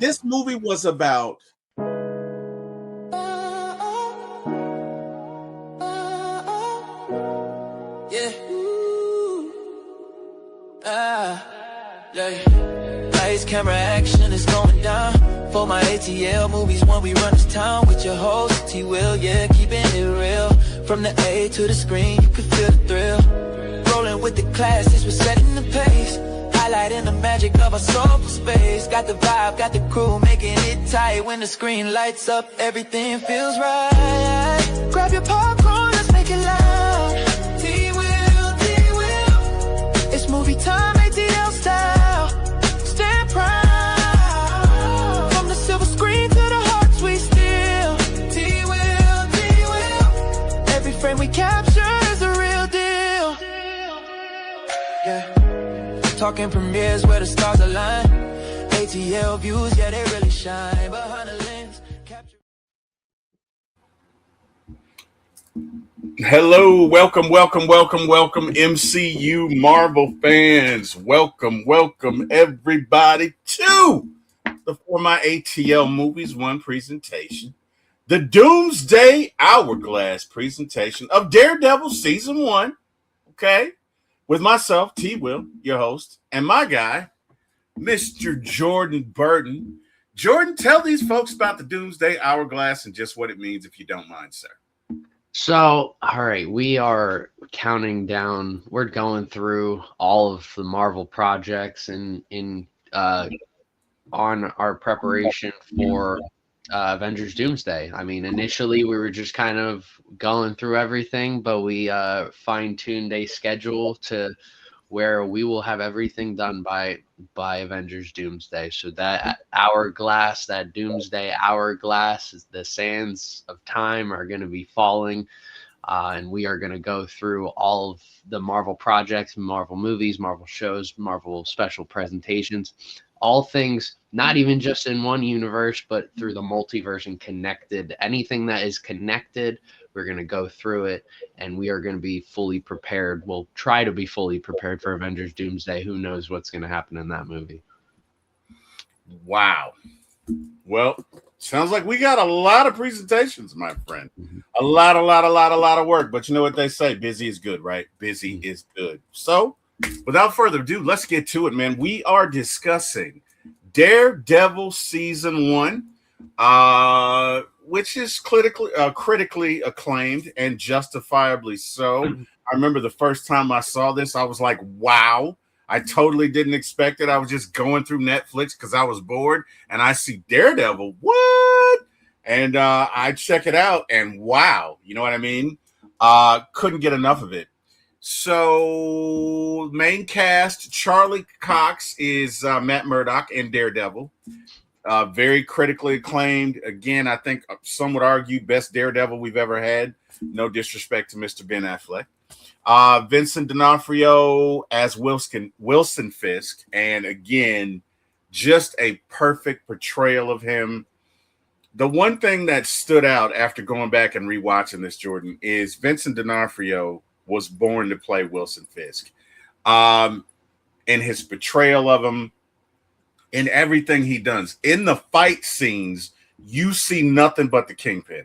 This movie was about Lights, camera, action is going down. For my ATL movies, when we run this town with your host, T-Will, yeah, keeping it real. From the A to the screen, you can feel the thrill. Rolling with the classics, we're setting the pace. Highlighting the magic of our soulful space. Got the vibe, got the crew, making it tight. When the screen lights up, everything feels right. Grab your popcorn, let's make it loud. T-Will, T-Will. It's movie time, ATL style. Stand proud. From the silver screen to the hearts we steal. T-Will, T-Will. Every frame we capture is a real deal. Yeah. Talking premieres where the stars align. ATL views, yeah, they really shine. Behind the lens, capture. Hello, welcome, MCU Marvel fans. Welcome, everybody to the For My ATL Movies 1 presentation, the Doomsday Hourglass presentation of Daredevil Season 1, okay? With myself, T-Will, your host, and my guy, Mr. Jordan Burton. Jordan, tell these folks about the Doomsday Hourglass and just what it means, if you don't mind, sir. So, all right, we are counting down. We're going through all of the Marvel projects and on our preparation for Avengers Doomsday. I mean, initially we were just kind of going through everything, but we fine-tuned a schedule to where we will have everything done by Avengers Doomsday. So that hourglass, that Doomsday hourglass, the sands of time are going to be falling, and we are going to go through all of the Marvel projects, Marvel movies, Marvel shows, Marvel special presentations, all things not even just in one universe, but through the multiverse and connected. Anything that is connected, we're going to go through it, and we are going to be fully prepared. We'll try to be fully prepared for Avengers Doomsday. Who knows what's going to happen in that movie? Wow. Well, sounds like we got a lot of presentations, my friend. A lot of work. But you know what they say? Busy is good, right? Busy is good. So, without further ado, let's get to it, man. We are discussing Daredevil Season 1, which is critically acclaimed and justifiably so. I remember the first time I saw this, I was like, wow. I totally didn't expect it. I was just going through Netflix because I was bored, and I see Daredevil. What? And I check it out, and wow. You know what I mean? Couldn't get enough of it. So, main cast, Charlie Cox is Matt Murdock in Daredevil. Very critically acclaimed. Again, I think some would argue best Daredevil we've ever had. No disrespect to Mr. Ben Affleck. Vincent D'Onofrio as Wilson Fisk. And again, just a perfect portrayal of him. The one thing that stood out after going back and rewatching this, Jordan, is Vincent D'Onofrio was born to play Wilson Fisk. In his portrayal of him, in everything he does. In the fight scenes, you see nothing but the Kingpin.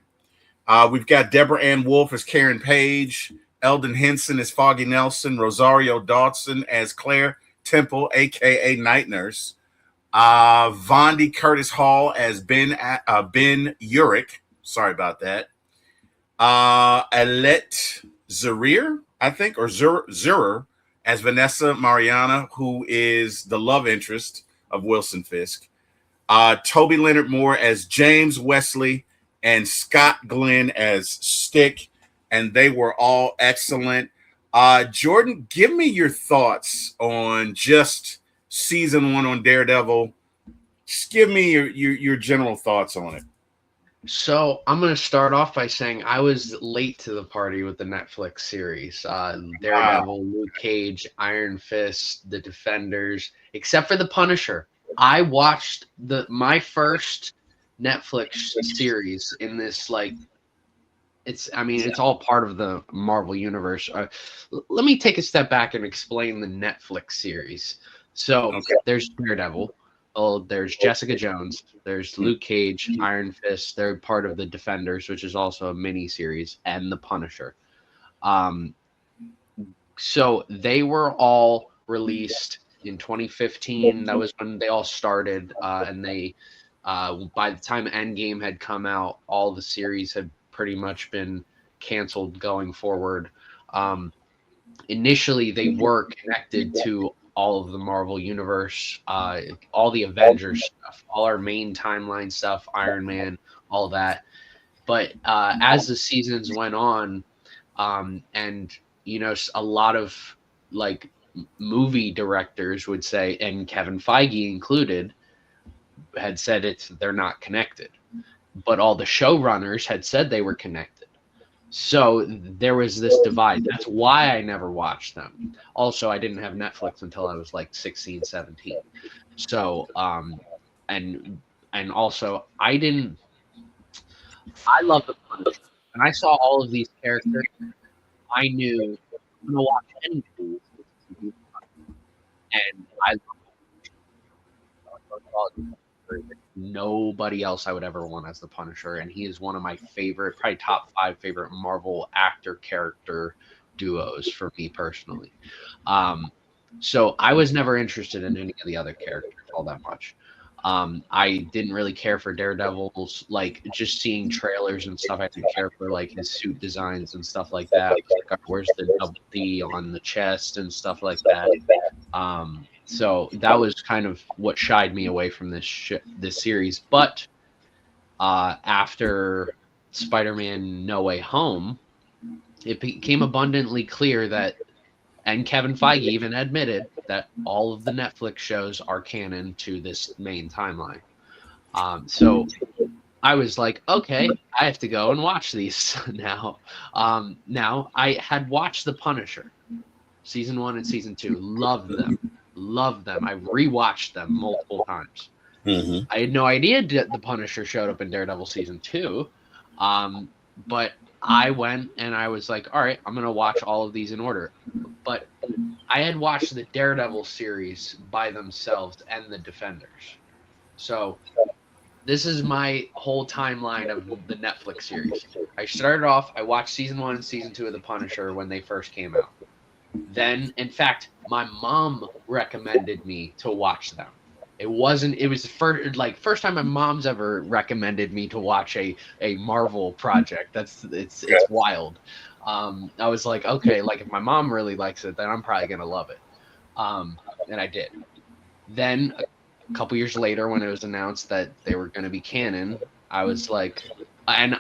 We've got Deborah Ann Wolfe as Karen Page, Eldon Henson as Foggy Nelson, Rosario Dawson as Claire Temple, a.k.a. Night Nurse, Vondi Curtis Hall as Ben Urich. Sorry about that. Alette Zurer, I think, or Zurer as Vanessa Mariana, who is the love interest of Wilson Fisk. Toby Leonard Moore as James Wesley, and Scott Glenn as Stick, and they were all excellent. Jordan, give me your thoughts on just Season 1 on Daredevil. Just give me your general thoughts on it. So I'm going to start off by saying I was late to the party with the Netflix series. Daredevil, Luke Cage, Iron Fist, The Defenders, except for The Punisher. I watched my first Netflix series in this, like, it's all part of the Marvel universe. Let me take a step back and explain the Netflix series. So there's Daredevil. well, there's Jessica Jones, there's Luke Cage, Iron Fist. They're part of the Defenders, which is also a mini series, and the Punisher. Um, so they were all released in 2015. That was when they all started, and they by the time Endgame had come out, all the series had pretty much been canceled going forward. Um, Initially, they were connected to all of the Marvel Universe, all the Avengers stuff, all our main timeline stuff, Iron Man, all that. But as the seasons went on, and a lot of like movie directors would say, and Kevin Feige included, had said they're not connected, but all the showrunners had said they were connected. So there was this divide. That's why I never watched them. Also, I didn't have Netflix until I was like 16, 17. So and also I love the Punisher. And I saw all of these characters. I knew I'm gonna watch Endgame, and I love nobody else I would ever want as the Punisher, and he is one of my favorite, probably top 5 favorite Marvel actor character duos for me personally. So I was never interested in any of the other characters all that much. I didn't really care for Daredevil's, like just seeing trailers and stuff. I didn't care for like his suit designs and stuff like that. I was like, where's the double D on the chest and stuff like that. So that was kind of what shied me away from this series. But after Spider-Man: No Way Home, it became abundantly clear that, and Kevin Feige even admitted that all of the Netflix shows are canon to this main timeline. So I was like, okay, I have to go and watch these now. Now I had watched The Punisher, season 1 and season 2, loved them. I rewatched them multiple times. Mm-hmm. I had no idea that the Punisher showed up in Daredevil season 2, but I went and I was like, all right, I'm gonna watch all of these in order. But I had watched the Daredevil series by themselves and the Defenders, so this is my whole timeline of the Netflix series. I started off, I watched season 1 and season 2 of the Punisher when they first came out. Then, in fact, my mom recommended me to watch them. It was the first time my mom's ever recommended me to watch a Marvel project. It's wild. I was like, okay, like if my mom really likes it, then I'm probably gonna love it. And I did. Then a couple years later, when it was announced that they were gonna be canon, I was like, and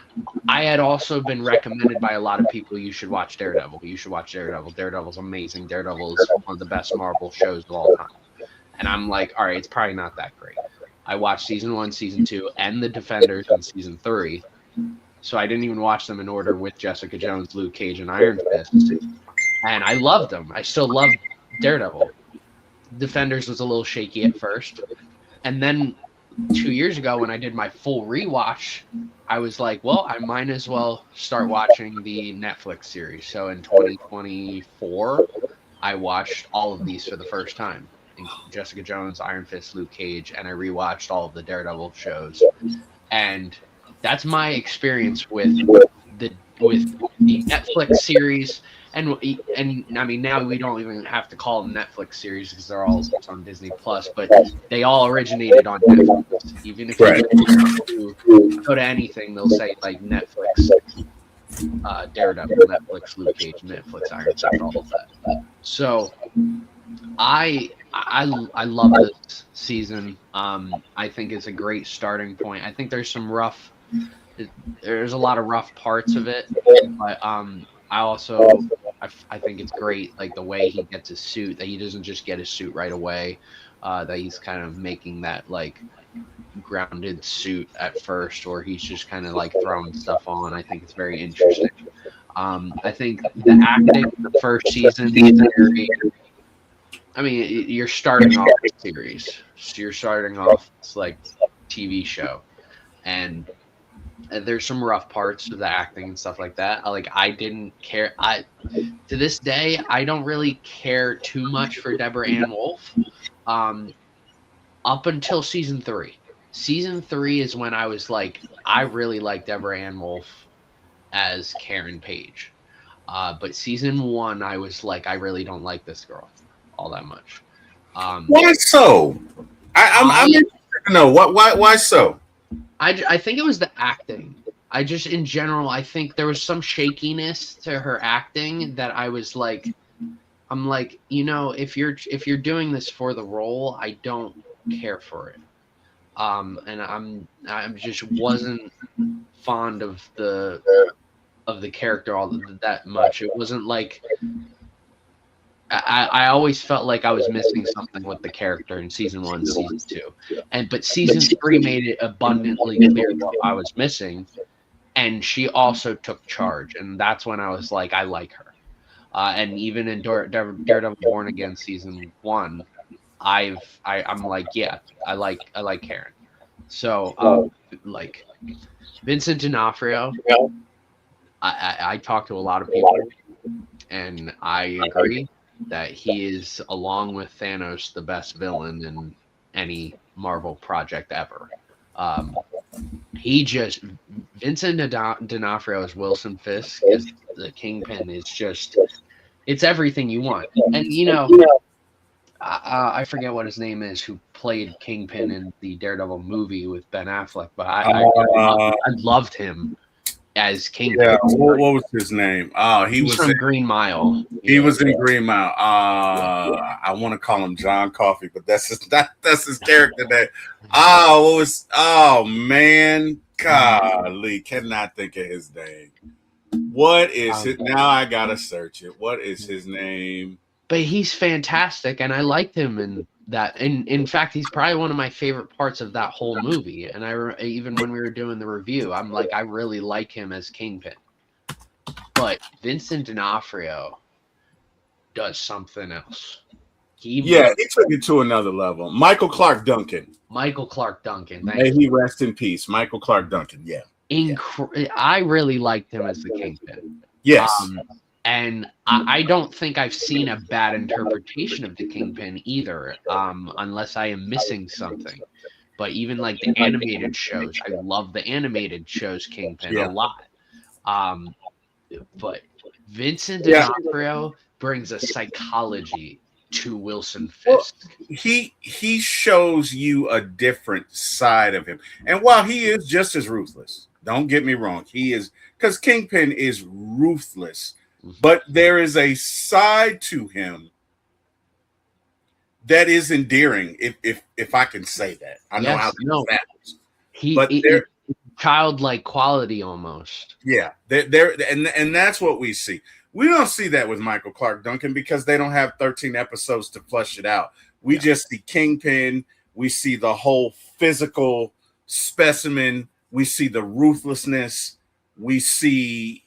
I had also been recommended by a lot of people, you should watch Daredevil. You should watch Daredevil. Daredevil's amazing. Daredevil is one of the best Marvel shows of all time. And I'm like, all right, it's probably not that great. I watched season 1, season 2, and the Defenders in season 3. So I didn't even watch them in order with Jessica Jones, Luke Cage, and Iron Fist. And I loved them. I still love Daredevil. Defenders was a little shaky at first. And then 2 years ago when I did my full rewatch, I was like, well, I might as well start watching the Netflix series. So in 2024, I watched all of these for the first time. Jessica Jones, Iron Fist, Luke Cage, and I rewatched all of the Daredevil shows. And that's my experience with the Netflix series. And I mean, now we don't even have to call them Netflix series because they're all on Disney Plus, but they all originated on Netflix. Even if you go to anything, they'll say like Netflix, Daredevil, Netflix, Luke Cage, Netflix, Iron Fist, all of that. So I love this season. I think it's a great starting point. I think there's a lot of rough parts of it, but I think it's great, like the way he gets his suit, that he doesn't just get his suit right away, that he's kind of making that like grounded suit at first, or he's just kind of like throwing stuff on. I think it's very interesting. I think the acting in the first season is very, I mean, you're starting off a series. So you're starting off this like TV show, and there's some rough parts of the acting and stuff like that. Like I didn't care. To this day, I don't really care too much for Deborah Ann Wolf. up until season 3. Season 3 is when I was like, I really like Deborah Ann Wolf as Karen Page. But season 1, I was like, I really don't like this girl all that much. Why so? I'm interested to know why so. I think it was the acting. I just, in general, I think there was some shakiness to her acting that I was like, I'm like, if you're doing this for the role, I don't care for it. And I'm just wasn't fond of the character all that much. It wasn't like I always felt like I was missing something with the character in season 1, season 2, but season 3 made it abundantly clear what I was missing, and she also took charge, and that's when I was like, I like her. And even in Daredevil Born Again season 1, I'm like, yeah, I like Karen. So like Vincent D'Onofrio, I talked to a lot of people, and I agree that he is, along with Thanos, the best villain in any Marvel project ever. Vincent D'Onofrio as Wilson Fisk as the Kingpin is just, it's everything you want. And I forget what his name is, who played Kingpin in the Daredevil movie with Ben Affleck, but I loved him as Kingpin. Yeah, what was his name? He was from Green Mile. He was in Green Mile. I want to call him John Coffey, but that's his character name. Oh man, golly, cannot think of his name. What is it? Now I gotta search it. What is his name? But he's fantastic, and I liked him in that. And in fact, he's probably one of my favorite parts of that whole movie. And even when we were doing the review, I'm like, I really like him as Kingpin. But Vincent D'Onofrio does something else. He took it to another level. Michael Clark Duncan. May he rest in peace. Michael Clark Duncan. Yeah. I really liked him as the Kingpin. Yes. And I don't think I've seen a bad interpretation of the Kingpin either, unless I am missing something. But even like the animated shows, I love the animated shows Kingpin a lot. But Vincent D'Onofrio brings a psychology to Wilson Fisk. He shows you a different side of him. And while he is just as ruthless, don't get me wrong, he is, because Kingpin is ruthless. But there is a side to him that is endearing, if I can say that. I know how that is. Childlike quality almost. Yeah, and that's what we see. We don't see that with Michael Clark Duncan because they don't have 13 episodes to flush it out. We just see Kingpin. We see the whole physical specimen. We see the ruthlessness. We see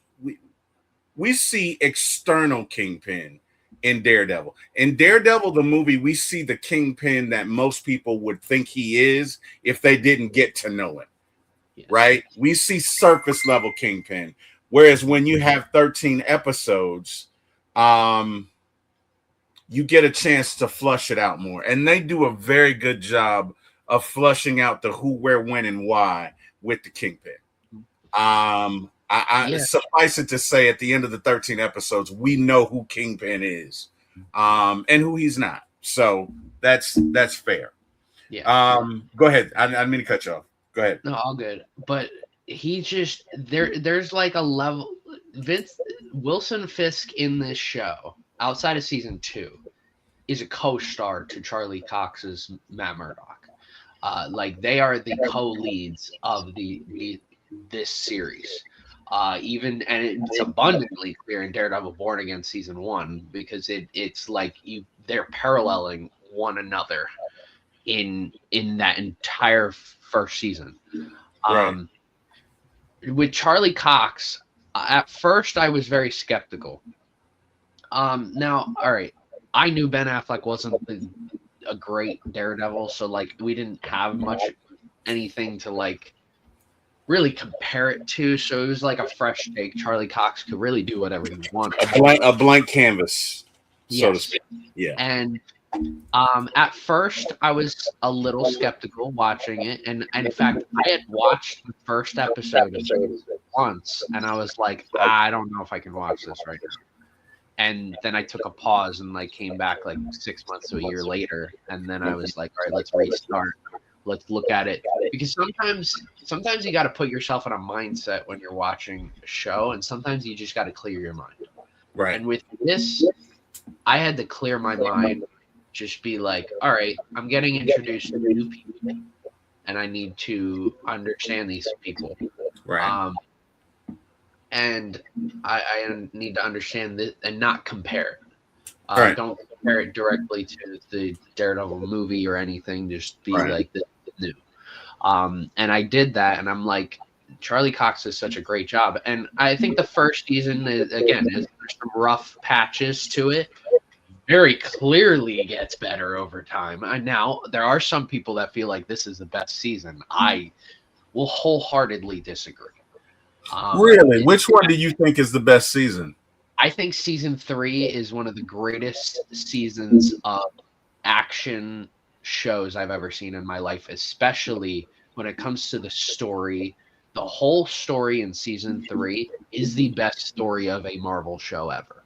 external Kingpin in Daredevil. In Daredevil, the movie, we see the Kingpin that most people would think he is if they didn't get to know him, right? We see surface level Kingpin. Whereas when you have 13 episodes, you get a chance to flush it out more. And they do a very good job of flushing out the who, where, when, and why with the Kingpin. Suffice it to say, at the end of the 13 episodes, we know who Kingpin is, and who he's not. So that's fair. Yeah. Go ahead. I didn't mean to cut you off. Go ahead. No, all good. But he just there's like a level. Wilson Fisk in this show, outside of season 2, is a co-star to Charlie Cox's Matt Murdock. Like they are the co-leads of this series. And it's abundantly clear in Daredevil Born Again season 1 because it's like they're paralleling one another in that entire first season. Right. With Charlie Cox, at first I was very skeptical. Now, all right, I knew Ben Affleck wasn't a great Daredevil, so like we didn't have much anything to like really compare it to, so it was like a fresh take. Charlie Cox could really do whatever he wanted. A blank canvas, so to speak. Yeah. And At first, I was a little skeptical watching it, and in fact, I had watched the first episode of it once, and I was like, I don't know if I can watch this right now. And then I took a pause and like came back like 6 months to a year later, and then I was like, all right, let's restart. Let's look at it because sometimes you got to put yourself in a mindset when you're watching a show, and sometimes you just got to clear your mind. Right. And with this, I had to clear my mind. Just be like, all right, I'm getting introduced to new people, and I need to understand these people. Right. And I need to understand this and not compare it. Right. Don't compare it directly to the Daredevil movie or anything. Just be like, this is new. And I did that, and I'm like, Charlie Cox does such a great job. And I think the first season, is there's some rough patches to it. Very clearly gets better over time. And now, there are some people that feel like this is the best season. I will wholeheartedly disagree. Really? Which one do you think is the best season? I think season 3 is one of the greatest seasons of action shows I've ever seen in my life, especially when it comes to the story. The whole story in season 3 is the best story of a Marvel show ever.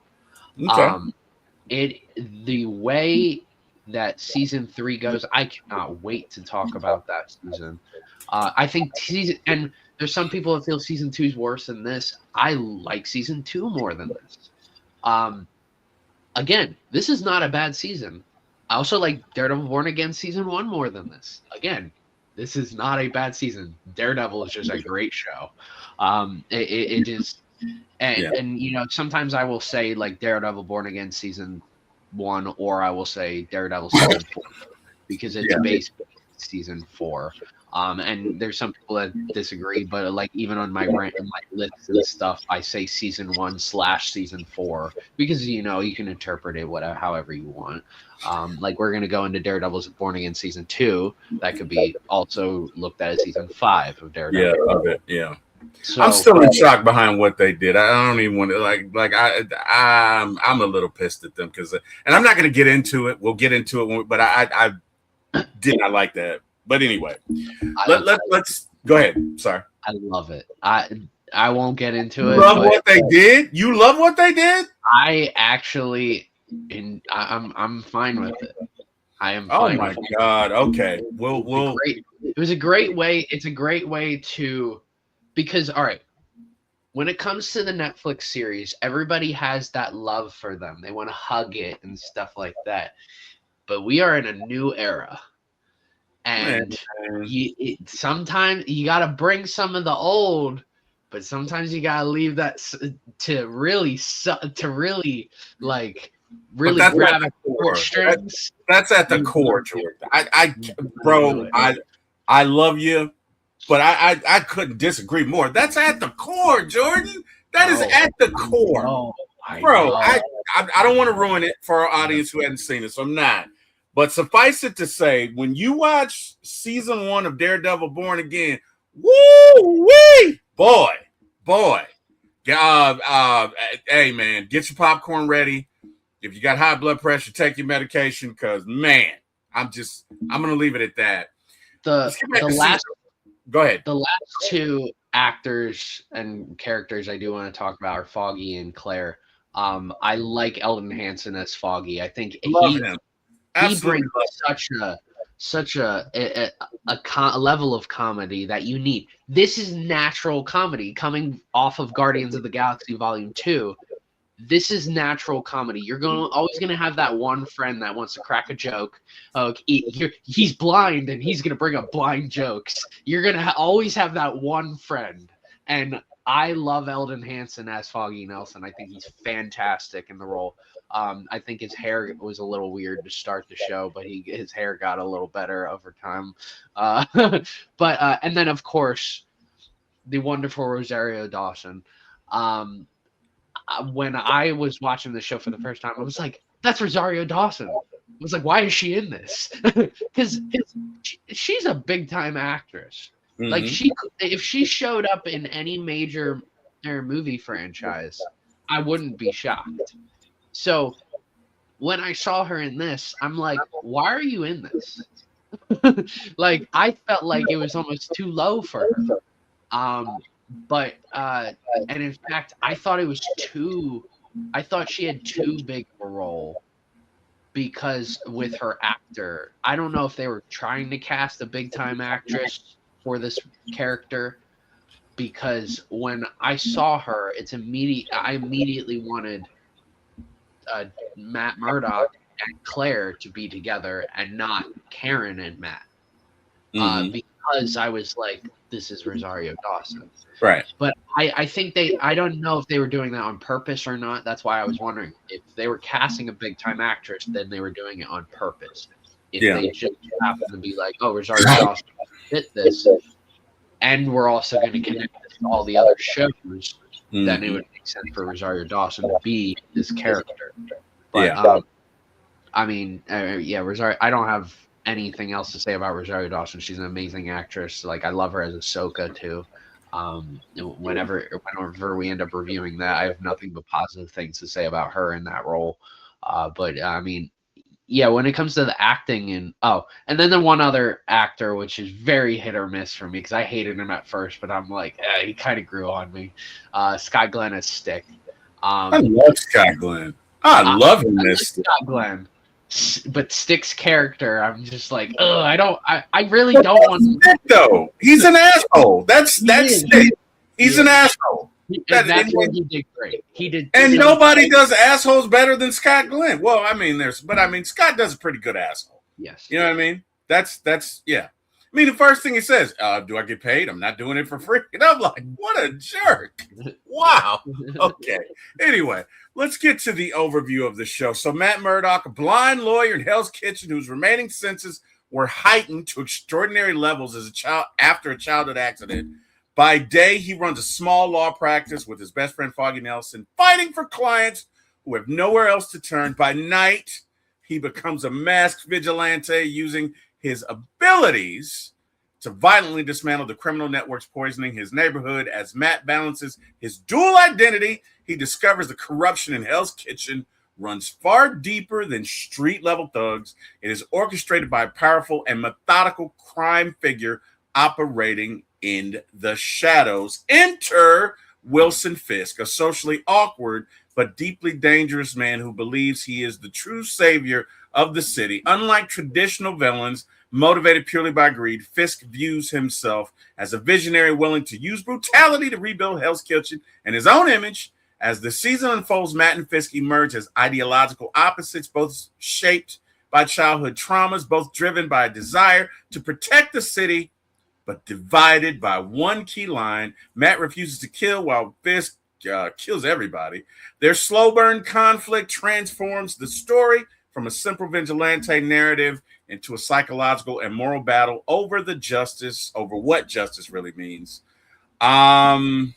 Okay. The way that season 3 goes, I cannot wait to talk about that season. I think and there's some people that feel season 2 is worse than this. I like season 2 more than this. Again, this is not a bad season. I also like Daredevil Born Again season 1 more than this. Again, this is not a bad season. Daredevil is just a great show. It is, and you know, sometimes I will say like Daredevil Born Again season 1, or I will say Daredevil season 4 because it's based season 4. And there's some people that disagree, but like even on my lists and stuff, I say season 1/season 4 because you know you can interpret it however you want. Like we're gonna go into Daredevil's Born Again season 2. That could be also looked at as season 5 of Daredevil. Yeah, of it. Yeah. So, I'm still in shock behind what they did. I don't even want to I'm a little pissed at them because, and I'm not going to get into it. We'll get into it, but I did not like that. But anyway, let's go ahead. Sorry. I love it. I won't get into it. Love what they did. You love what they did. I actually, I'm fine with it. I am. Fine my God. Okay. We'll. It was a great way. It's a great way to, because all right, when it comes to the Netflix series, everybody has that love for them. They want to hug it and stuff like that. But we are in a new era. And sometimes you got to bring some of the old, but sometimes you got to leave that to really grab at the strings. That's at the core, Jordan. I love you, but I couldn't disagree more. That's at the core, Jordan. That is at the core. I don't want to ruin it for our audience who hadn't seen it, so I'm not. But suffice it to say, when you watch season 1 of Daredevil Born Again, woo-wee, boy. Hey, man, get your popcorn ready. If you got high blood pressure, take your medication because, man, I'm going to leave it at that. Go ahead. The last 2 actors and characters I do want to talk about are Foggy and Claire. I like Eldon Hansen as Foggy. I think he brings such a level of comedy that you need. This is natural comedy coming off of Guardians of the Galaxy Volume 2. This is natural comedy. You're always going to have that one friend that wants to crack a joke. He's blind and he's going to bring up blind jokes. You're going to always have that one friend. And I love Eldon Hansen as Foggy Nelson. I think he's fantastic in the role. I think his hair was a little weird to start the show, but his hair got a little better over time. And then of course, the wonderful Rosario Dawson. When I was watching the show for the first time, I was like, "That's Rosario Dawson." I was like, "Why is she in this?" Because she's a big time actress. Mm-hmm. Like if she showed up in any major movie franchise, I wouldn't be shocked. So when I saw her in this, I'm like, why are you in this? Like, I felt like it was almost too low for her. But and in fact, I thought it was too. I thought she had too big of a role because with her actor, I don't know if they were trying to cast a big time actress for this character. Because when I saw her, it's immediate. I immediately wanted Matt Murdock and Claire to be together, and not Karen and Matt. Because I was like, this is Rosario Dawson. Right. But I think I don't know if they were doing that on purpose or not. That's why I was wondering if they were casting a big time actress, then they were doing it on purpose. If they just happened to be like, oh, Rosario Dawson fit this, and we're also going to connect this to all the other shows, then it would make sense for Rosario Dawson to be this character. But I mean, Rosario. I don't have anything else to say about Rosario Dawson. She's an amazing actress. Like, I love her as Ahsoka too. Whenever we end up reviewing that, I have nothing but positive things to say about her in that role. But I mean, yeah, when it comes to the acting and then the one other actor, which is very hit or miss for me because I hated him at first, but I'm like, he kind of grew on me. Scott Glenn as Stick. I love Scott Glenn. I love him as Scott Glenn. But Stick's character, I'm just like, I really don't want Stick, though. He's an asshole. That's Stick. He's an asshole. That's what he did great. He did, and nobody does assholes better than Scott Glenn. Well, I mean, Scott does a pretty good asshole. Yes. You know what I mean? That's yeah. I mean, the first thing he says, do I get paid? I'm not doing it for free. And I'm like, what a jerk. Wow. Okay. Anyway, let's get to the overview of the show. So Matt Murdock, a blind lawyer in Hell's Kitchen whose remaining senses were heightened to extraordinary levels as a child after a childhood accident. By day, he runs a small law practice with his best friend, Foggy Nelson, fighting for clients who have nowhere else to turn. By night, he becomes a masked vigilante using his abilities to violently dismantle the criminal networks poisoning his neighborhood. As Matt balances his dual identity, he discovers the corruption in Hell's Kitchen runs far deeper than street-level thugs. It is orchestrated by a powerful and methodical crime figure operating in the shadows. Enter Wilson Fisk, a socially awkward but deeply dangerous man who believes he is the true savior of the city. Unlike traditional villains motivated purely by greed, Fisk views himself as a visionary willing to use brutality to rebuild Hell's Kitchen in his own image. As the season unfolds, Matt and Fisk emerge as ideological opposites, both shaped by childhood traumas, both driven by a desire to protect the city, but divided by one key line. Matt refuses to kill while Fisk kills everybody. Their slow burn conflict transforms the story from a simple vigilante narrative into a psychological and moral battle over what justice really means. Beyond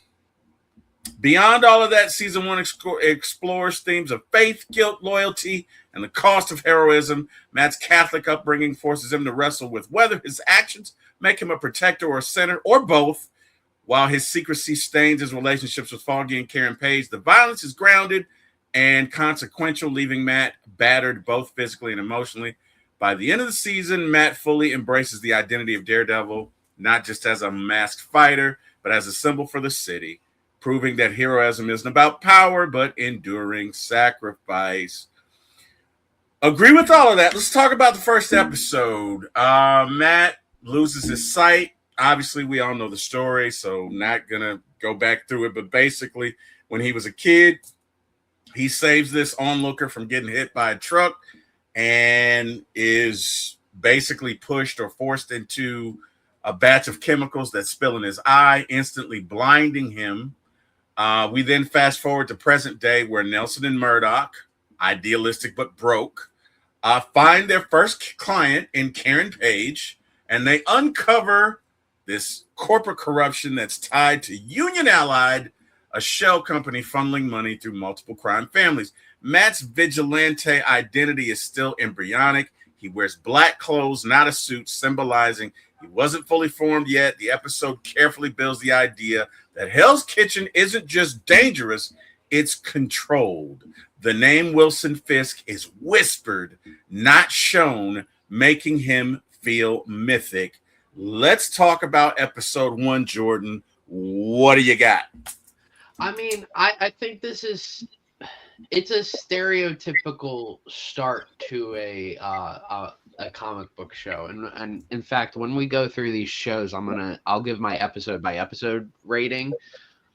all of that, season one explores themes of faith, guilt, loyalty, and the cost of heroism. Matt's Catholic upbringing forces him to wrestle with whether his actions make him a protector or a sinner, or both, while his secrecy stains his relationships with Foggy and Karen Page. The violence is grounded and consequential, leaving Matt battered both physically and emotionally. By the end of the season, Matt fully embraces the identity of Daredevil, not just as a masked fighter, but as a symbol for the city, proving that heroism isn't about power, but enduring sacrifice. Agree with all of that. Let's talk about the first episode. Matt loses his sight. Obviously, we all know the story, so not going to go back through it. But basically, when he was a kid, he saves this onlooker from getting hit by a truck and is basically pushed or forced into a batch of chemicals that spill in his eye, instantly blinding him. We then fast forward to present day where Nelson and Murdock, idealistic but broke, find their first client in Karen Page, and they uncover this corporate corruption that's tied to Union Allied, a shell company funneling money through multiple crime families. Matt's vigilante identity is still embryonic. He wears black clothes, not a suit, symbolizing he wasn't fully formed yet. The episode carefully builds the idea that Hell's Kitchen isn't just dangerous, it's controlled. The name Wilson Fisk is whispered, not shown, making him feel mythic. Let's talk about episode 1, Jordan. What do you got? I mean, I think it's a stereotypical start to a comic book show, and in fact, when we go through these shows, I'll give my episode by episode rating,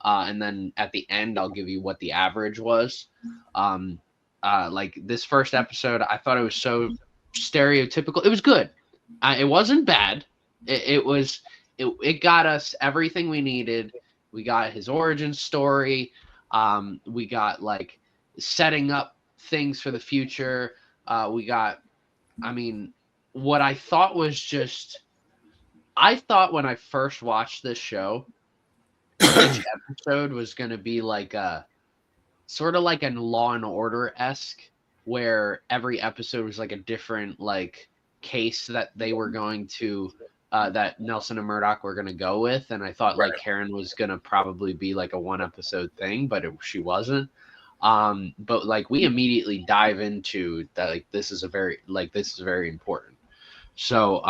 and then at the end I'll give you what the average was. Like this first episode, I thought it was so stereotypical. It was good. It wasn't bad. It got us everything we needed. We got his origin story. We got like setting up things for the future. We got, I mean, what I thought was just, I thought when I first watched this show, each episode was going to be like a sort of like a Law and Order-esque, where every episode was like a different like case that they were going to that Nelson and Murdoch were going to go with, and I thought like Karen was going to probably be like a one episode thing, but she wasn't. But like we immediately dive into that, like this is very important. So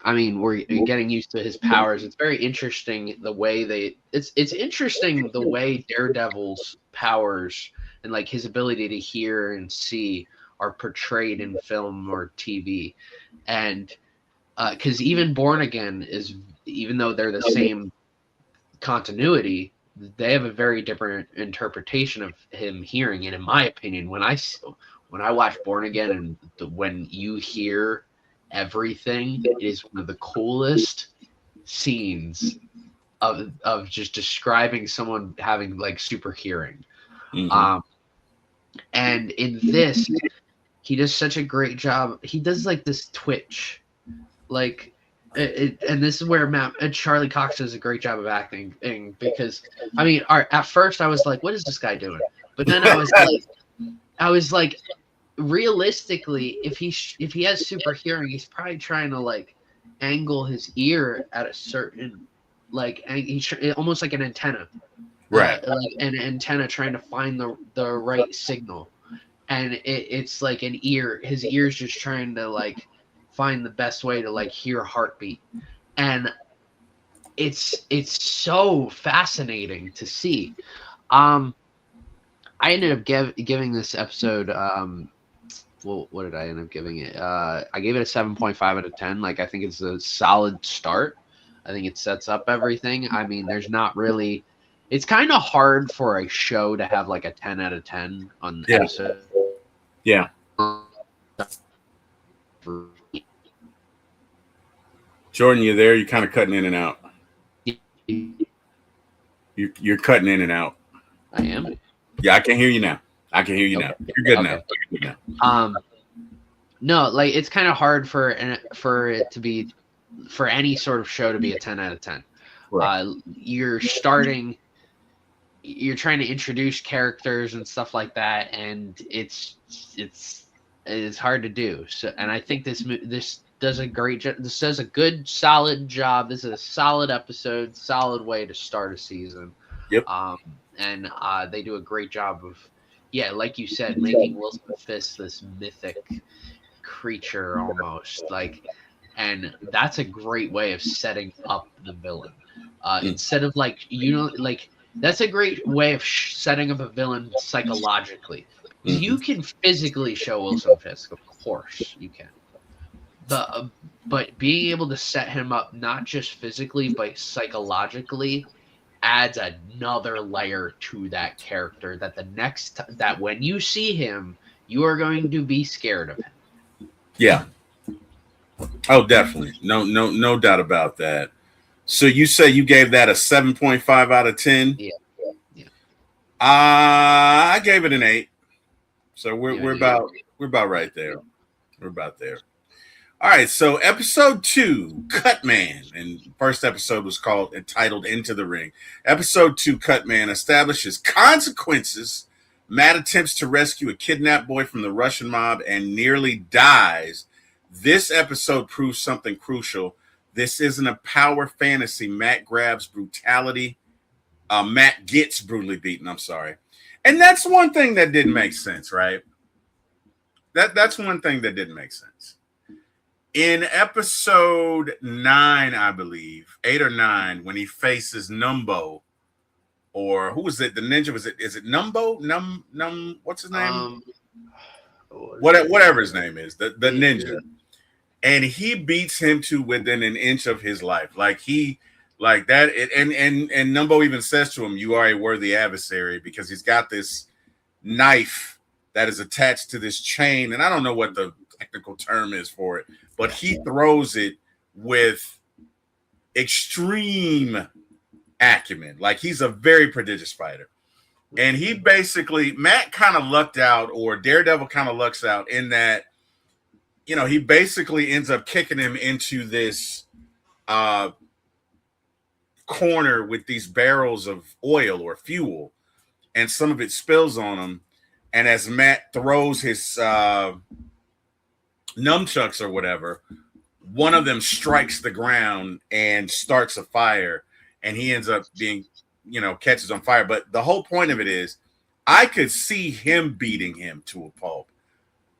I mean, we're getting used to his powers. It's very interesting the way it's interesting the way Daredevil's powers and like his ability to hear and see are portrayed in film or TV. And because even Born Again is, even though they're the same continuity, they have a very different interpretation of him hearing. And in my opinion, when I watch Born Again and when you hear everything, it is one of the coolest scenes of just describing someone having like super hearing. Mm-hmm. And in this, he does such a great job. He does like this twitch, like and this is where Charlie Cox does a great job of acting, because I mean, at first I was like, what is this guy doing? But then I was like, realistically, if he has super hearing, he's probably trying to like angle his ear at a certain like almost like an antenna, right? Like an antenna trying to find the right signal, and it's like an ear. His ear's just trying to like find the best way to like hear a heartbeat, and it's so fascinating to see. I ended up giving this episode. Well, what did I end up giving it? I gave it a 7.5 out of 10. Like, I think it's a solid start. I think it sets up everything. I mean, there's not really. It's kind of hard for a show to have like a 10 out of 10 on the episode. Yeah. Jordan, you there? You're kind of cutting in and out. You're cutting in and out. I am. Yeah, I can hear you now. I can hear you now. You're good now. You're good now. No, like it's kind of hard for it to be, for any sort of show to be a 10 out of 10. Right. You're trying to introduce characters and stuff like that, and it's hard to do. So, and I think this does a great job. This does a good, solid job. This is a solid episode, solid way to start a season. Yep. And they do a great job of, like you said, making Wilson Fisk this mythic creature almost, like, and that's a great way of setting up the villain. Instead of like, that's a great way of setting up a villain psychologically. Mm-hmm. You can physically show Wilson Fisk, of course you can. But being able to set him up not just physically but psychologically adds another layer to that character, that that when you see him, you are going to be scared of him. Yeah. Oh, definitely. No doubt about that. So you say you gave that a 7.5 out of 10? Yeah. I gave it an 8. So we're about right there. We're about there. All right, so episode 2, Cut Man, and first episode was entitled Into the Ring. Episode 2, Cut Man, establishes consequences. Matt attempts to rescue a kidnapped boy from the Russian mob and nearly dies. This episode proves something crucial. This isn't a power fantasy. Matt gets brutally beaten. I'm sorry. And that's one thing that didn't make sense, right? That's one thing that didn't make sense. In episode 9, I believe, 8 or 9, when he faces Numbo, or who was it? The ninja, is it Numbo? What's his name? Whatever his name is, the ninja. And he beats him to within an inch of his life. Like that. And Numbo even says to him, "You are a worthy adversary," because he's got this knife that is attached to this chain. And I don't know what the technical term is for it, but he throws it with extreme acumen. Like, he's a very prodigious fighter. And he basically, Matt kind of lucked out, or Daredevil kind of lucks out in that, he basically ends up kicking him into this corner with these barrels of oil or fuel, and some of it spills on him. And as Matt throws his nunchucks or whatever, one of them strikes the ground and starts a fire, and he ends up being, catches on fire. But the whole point of it is, I could see him beating him to a pulp.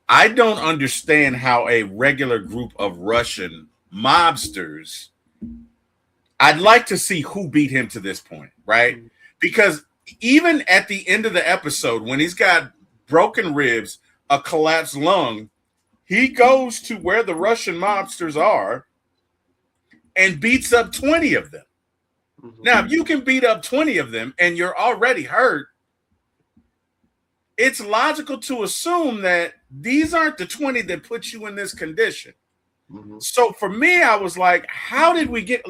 I don't understand how a regular group of Russian mobsters, I'd like to see who beat him to this point, right? Because even at the end of the episode, when he's got broken ribs, a collapsed lung, he goes to where the Russian mobsters are and beats up 20 of them. Mm-hmm. Now, if you can beat up 20 of them and you're already hurt, it's logical to assume that these aren't the 20 that put you in this condition. Mm-hmm. So for me, I was like, how did we get,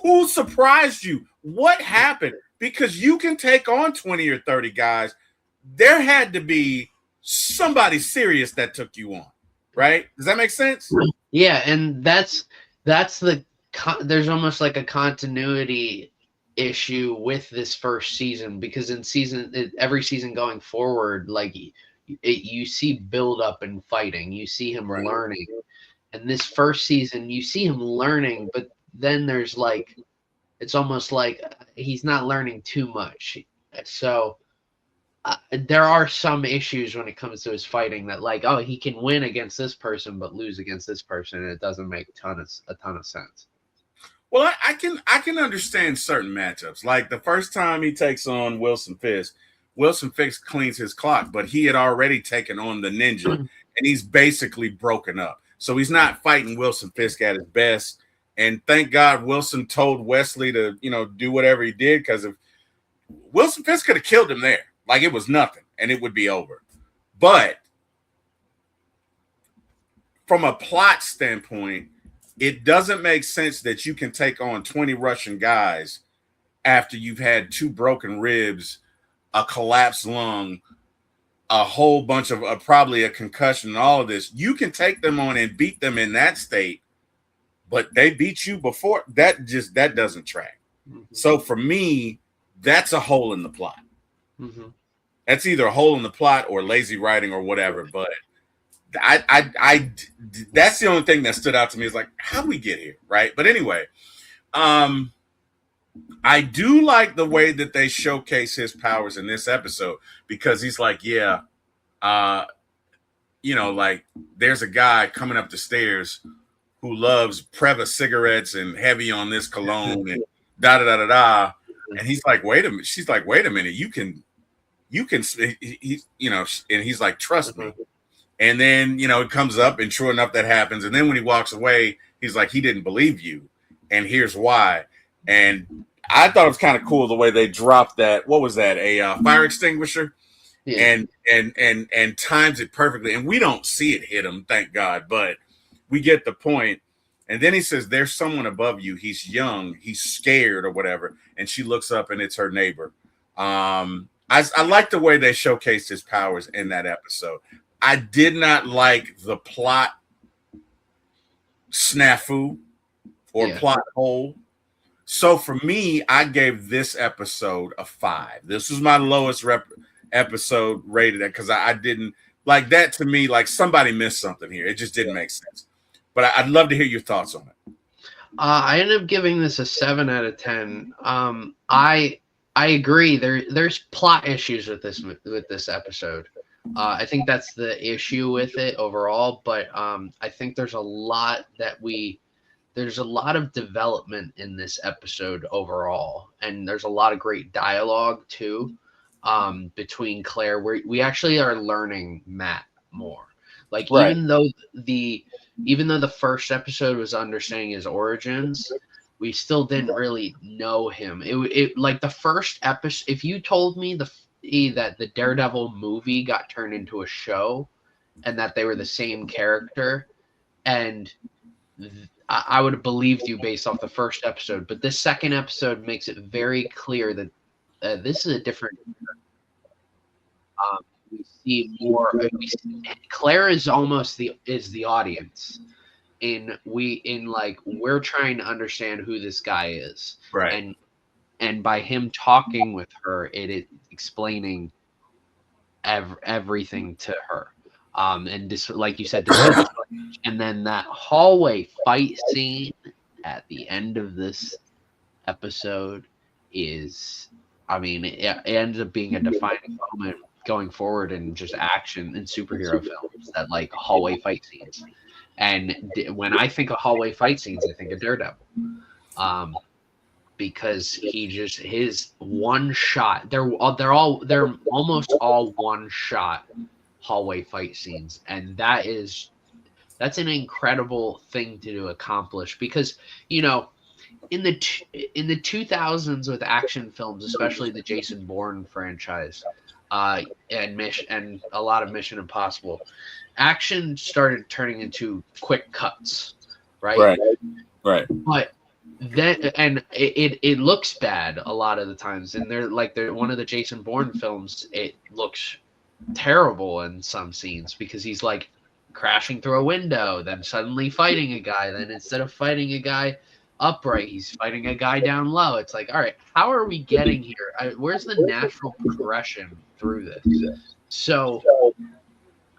who surprised you? What happened? Because you can take on 20 or 30 guys. There had to be somebody serious that took you on, right? Does that make sense? Yeah, and that's there's almost like a continuity issue with this first season, because every season going forward, you see build up and fighting, you see him learning, and this first season you see him learning, but then there's it's almost like he's not learning too much. So there are some issues when it comes to his fighting that he can win against this person but lose against this person, and it doesn't make a ton of sense. Well, I can understand certain matchups. Like the first time he takes on Wilson Fisk cleans his clock, but he had already taken on the ninja, and he's basically broken up. So he's not fighting Wilson Fisk at his best. And thank God Wilson told Wesley to, do whatever he did, because if Wilson Fisk could have killed him there, it was nothing, and it would be over. But from a plot standpoint, it doesn't make sense that you can take on 20 Russian guys after you've had 2 broken ribs, a collapsed lung, a whole bunch of probably a concussion, and all of this. You can take them on and beat them in that state, but they beat you before. That doesn't track. Mm-hmm. So for me, that's a hole in the plot. Mm-hmm. That's either a hole in the plot or lazy writing or whatever. But I that's the only thing that stood out to me, is how do we get here, right? But anyway, I do like the way that they showcase his powers in this episode, because he's there's a guy coming up the stairs who loves Preva cigarettes and heavy on this cologne and da da da da da, and he's like, wait a minute. She's like, wait a minute, you can, and he's like, trust me. And then, it comes up, and true enough, that happens. And then when he walks away, he's like, he didn't believe you, and here's why. And I thought it was kind of cool the way they dropped that. What was that? A fire extinguisher, and times it perfectly. And we don't see it hit him, thank God, but we get the point. And then he says, there's someone above you. He's young. He's scared or whatever. And she looks up, and it's her neighbor. I like the way they showcased his powers in that episode. I did not like the plot snafu or plot hole. So for me, I gave this episode a 5. This was my lowest episode rated, because I didn't like that. To me, somebody missed something here. It just didn't make sense. But I'd love to hear your thoughts on it. I ended up giving this a 7 out of 10. I I agree. There's plot issues with this episode. I think that's the issue with it overall. But I think there's a lot of development in this episode overall, and there's a lot of great dialogue too, between Claire. We actually are learning Matt more. Like Right. even though the first episode was understanding his origins, we still didn't really know him. It like the first episode. If you told me that the Daredevil movie got turned into a show, and that they were the same character, and I would have believed you based off the first episode. But this second episode makes it very clear that this is a different. We see more. Claire is almost the audience. We're trying to understand who this guy is, Right. and by him talking with her, it is explaining everything to her. And this, like you said, and then that hallway fight scene at the end of this episode is, I mean, it ends up being a defining moment going forward in just action and superhero films. That like hallway fight scenes, and when I think of hallway fight scenes, I think of Daredevil. Because his one shot, they're almost all one shot hallway fight scenes, and that's an incredible thing to accomplish, because in the 2000s with action films, especially the Jason Bourne franchise, and a lot of Mission Impossible, action started turning into quick cuts, right? But then, and it looks bad a lot of the times, and they're one of the Jason Bourne films, it looks terrible in some scenes because he's like crashing through a window, then suddenly fighting a guy, then instead of fighting a guy upright, he's fighting a guy down low. It's like, all right, how are we getting here? Where's the natural progression through this? So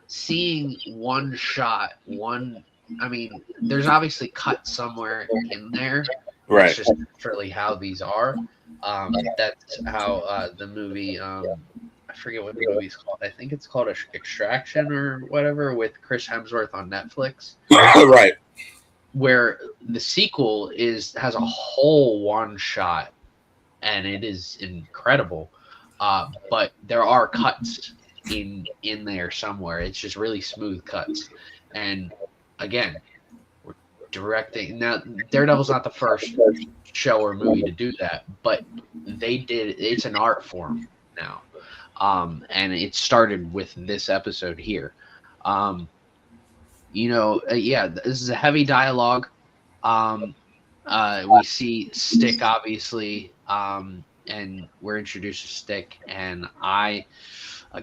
seeing one shot, I mean, there's obviously cut somewhere in there. Right. It's just naturally how these are. That's how the movie, I forget what the movie's called. I think it's called Extraction or whatever, with Chris Hemsworth on Netflix. Right. Where the sequel has a whole one shot, and it is incredible. But there are cuts in there somewhere. It's just really smooth cuts. And again, we're directing now. Daredevil's not the first show or movie to do that, but they did. It's an art form now, and it started with this episode here. Yeah, this is a heavy dialogue. We see Stick, obviously, and we're introduced to Stick, and I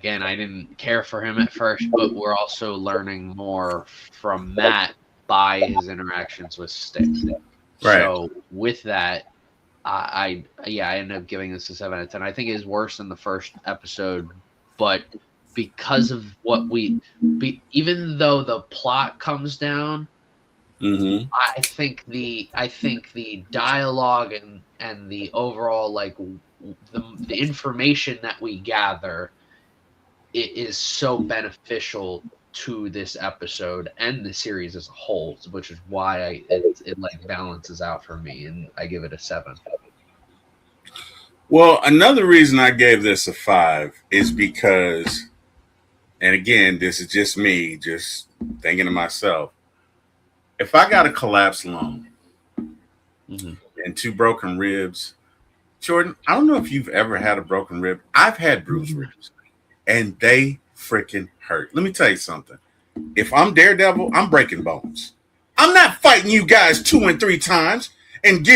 didn't care for him at first, but we're also learning more from Matt by his interactions with Stick. Right. So with that, I ended up giving this a 7 out of 10. I think it is worse than the first episode, but because of even though the plot comes down, I think the dialogue and the overall, like, the information that we gather, it is so beneficial to this episode and the series as a whole, which is why it like balances out for me, and I give it a 7. Well, another reason I gave this a 5 is because, and again, this is just me, just thinking to myself, if I got a collapsed lung and 2 broken ribs, Jordan, I don't know if you've ever had a broken rib. I've had bruised ribs, and they freaking hurt. Let me tell you something. If I'm Daredevil, I'm breaking bones. I'm not fighting you guys 2 and 3 times and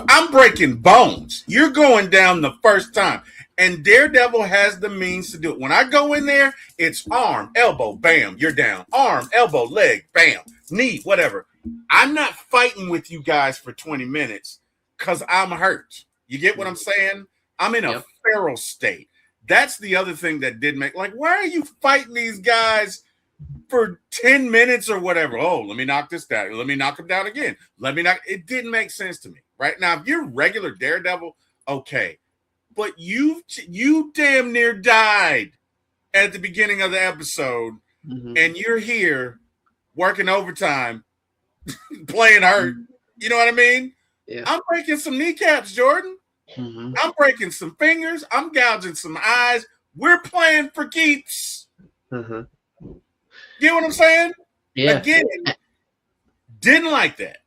I'm breaking bones. You're going down the first time. And Daredevil has the means to do it. When I go in there, it's arm, elbow, bam, you're down. Arm, elbow, leg, bam, knee, whatever. I'm not fighting with you guys for 20 minutes because I'm hurt. You get what I'm saying? I'm in a feral state. That's the other thing that did make, like, why are you fighting these guys for 10 minutes or whatever? Oh, let me knock this down. Let me knock him down again. It didn't make sense to me. Right now, if you're regular Daredevil, okay. but you damn near died at the beginning of the episode, and you're here working overtime, playing hurt. You know what I mean? Yeah. I'm breaking some kneecaps, Jordan. I'm breaking some fingers. I'm gouging some eyes. We're playing for keeps. You know what I'm saying? Yeah. Again, didn't like that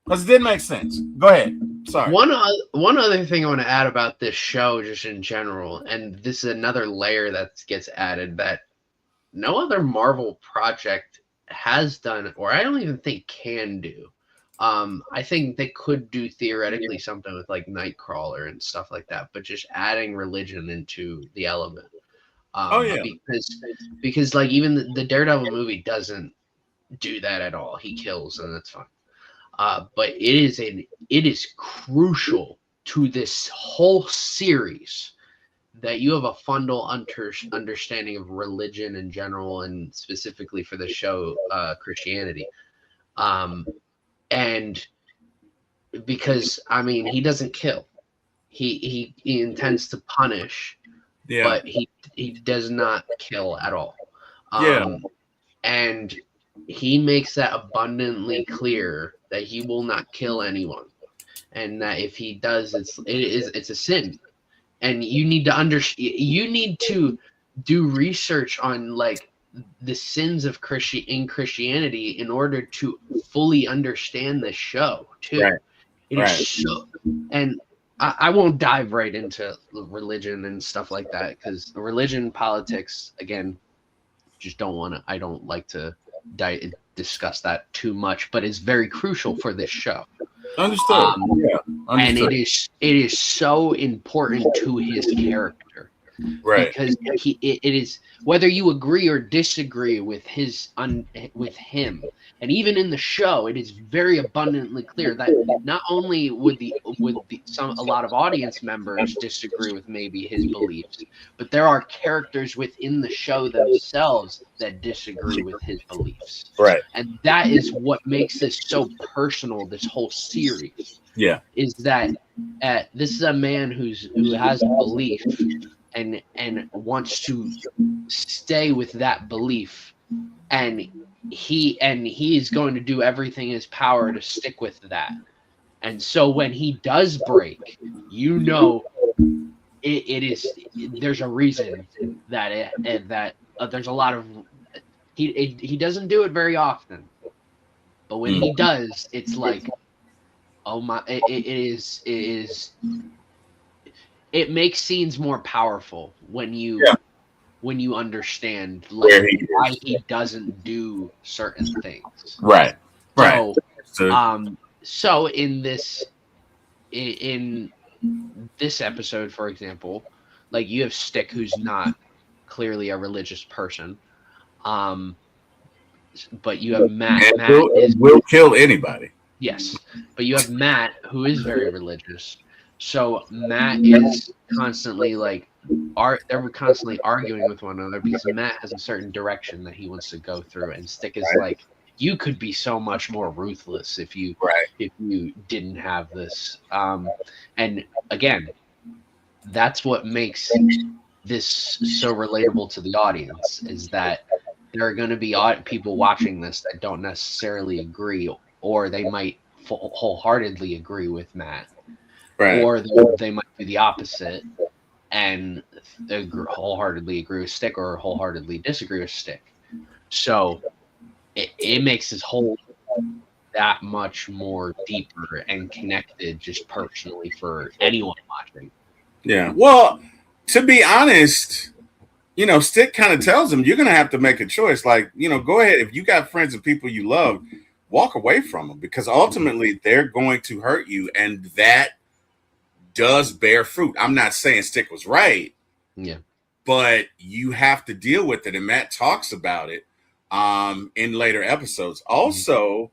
because it didn't make sense. Go ahead. Sorry. One other thing I want to add about this show, just in general, and this is another layer that gets added that no other Marvel project has done, or I don't even think can do. I think they could do theoretically something with like Nightcrawler and stuff like that, but just adding religion into the element. Because like even the Daredevil movie doesn't do that at all. He kills, and that's fine. But it is crucial to this whole series that you have a fundamental understanding of religion in general, and specifically for the show Christianity. And because I mean, he doesn't kill. He intends to punish, but he does not kill at all. And he makes that abundantly clear that he will not kill anyone, and that if he does, it's a sin. And you need to do research on like the sins of Christianity in order to fully understand the show too. Right. It is so, and I won't dive right into religion and stuff like that, because religion, politics, again, just don't want to. I don't like to discuss that too much, but it's very crucial for this show. Understood. Understood. And it is so important to his character, right? Because it is, whether you agree or disagree with with him, and even in the show, it is very abundantly clear that not only would a lot of audience members disagree with maybe his beliefs, but there are characters within the show themselves that disagree with his beliefs. Right. And that is what makes this so personal, this whole series. Yeah. Is that this is a man who has a belief and wants to stay with that belief, and he is going to do everything in his power to stick with that. And so when he does break, there's a reason that there's a lot of he doesn't do it very often, but when he does, it's like, oh my, it makes scenes more powerful when you understand like why he doesn't do certain things. Right. So in this episode, for example, like you have Stick, who's not clearly a religious person, but you have Matt. Will kill anybody. Yes, but you have Matt, who is very religious. So Matt is constantly like, they're constantly arguing with one another because Matt has a certain direction that he wants to go through, and Stick is like, you could be so much more ruthless if you didn't have this. And again, that's what makes this so relatable to the audience, is that there are going to be people watching this that don't necessarily agree, or they might wholeheartedly agree with Matt. Right. Or they might do the opposite and wholeheartedly agree with Stick, or wholeheartedly disagree with Stick. So it makes this whole that much more deeper and connected, just personally, for anyone watching. Yeah. Well, to be honest, Stick kind of tells him, you're going to have to make a choice. Like, go ahead. If you got friends and people you love, walk away from them, because ultimately they're going to hurt you. And that does bear fruit. I'm not saying Stick was right. Yeah. But you have to deal with it. And Matt talks about it in later episodes. Also,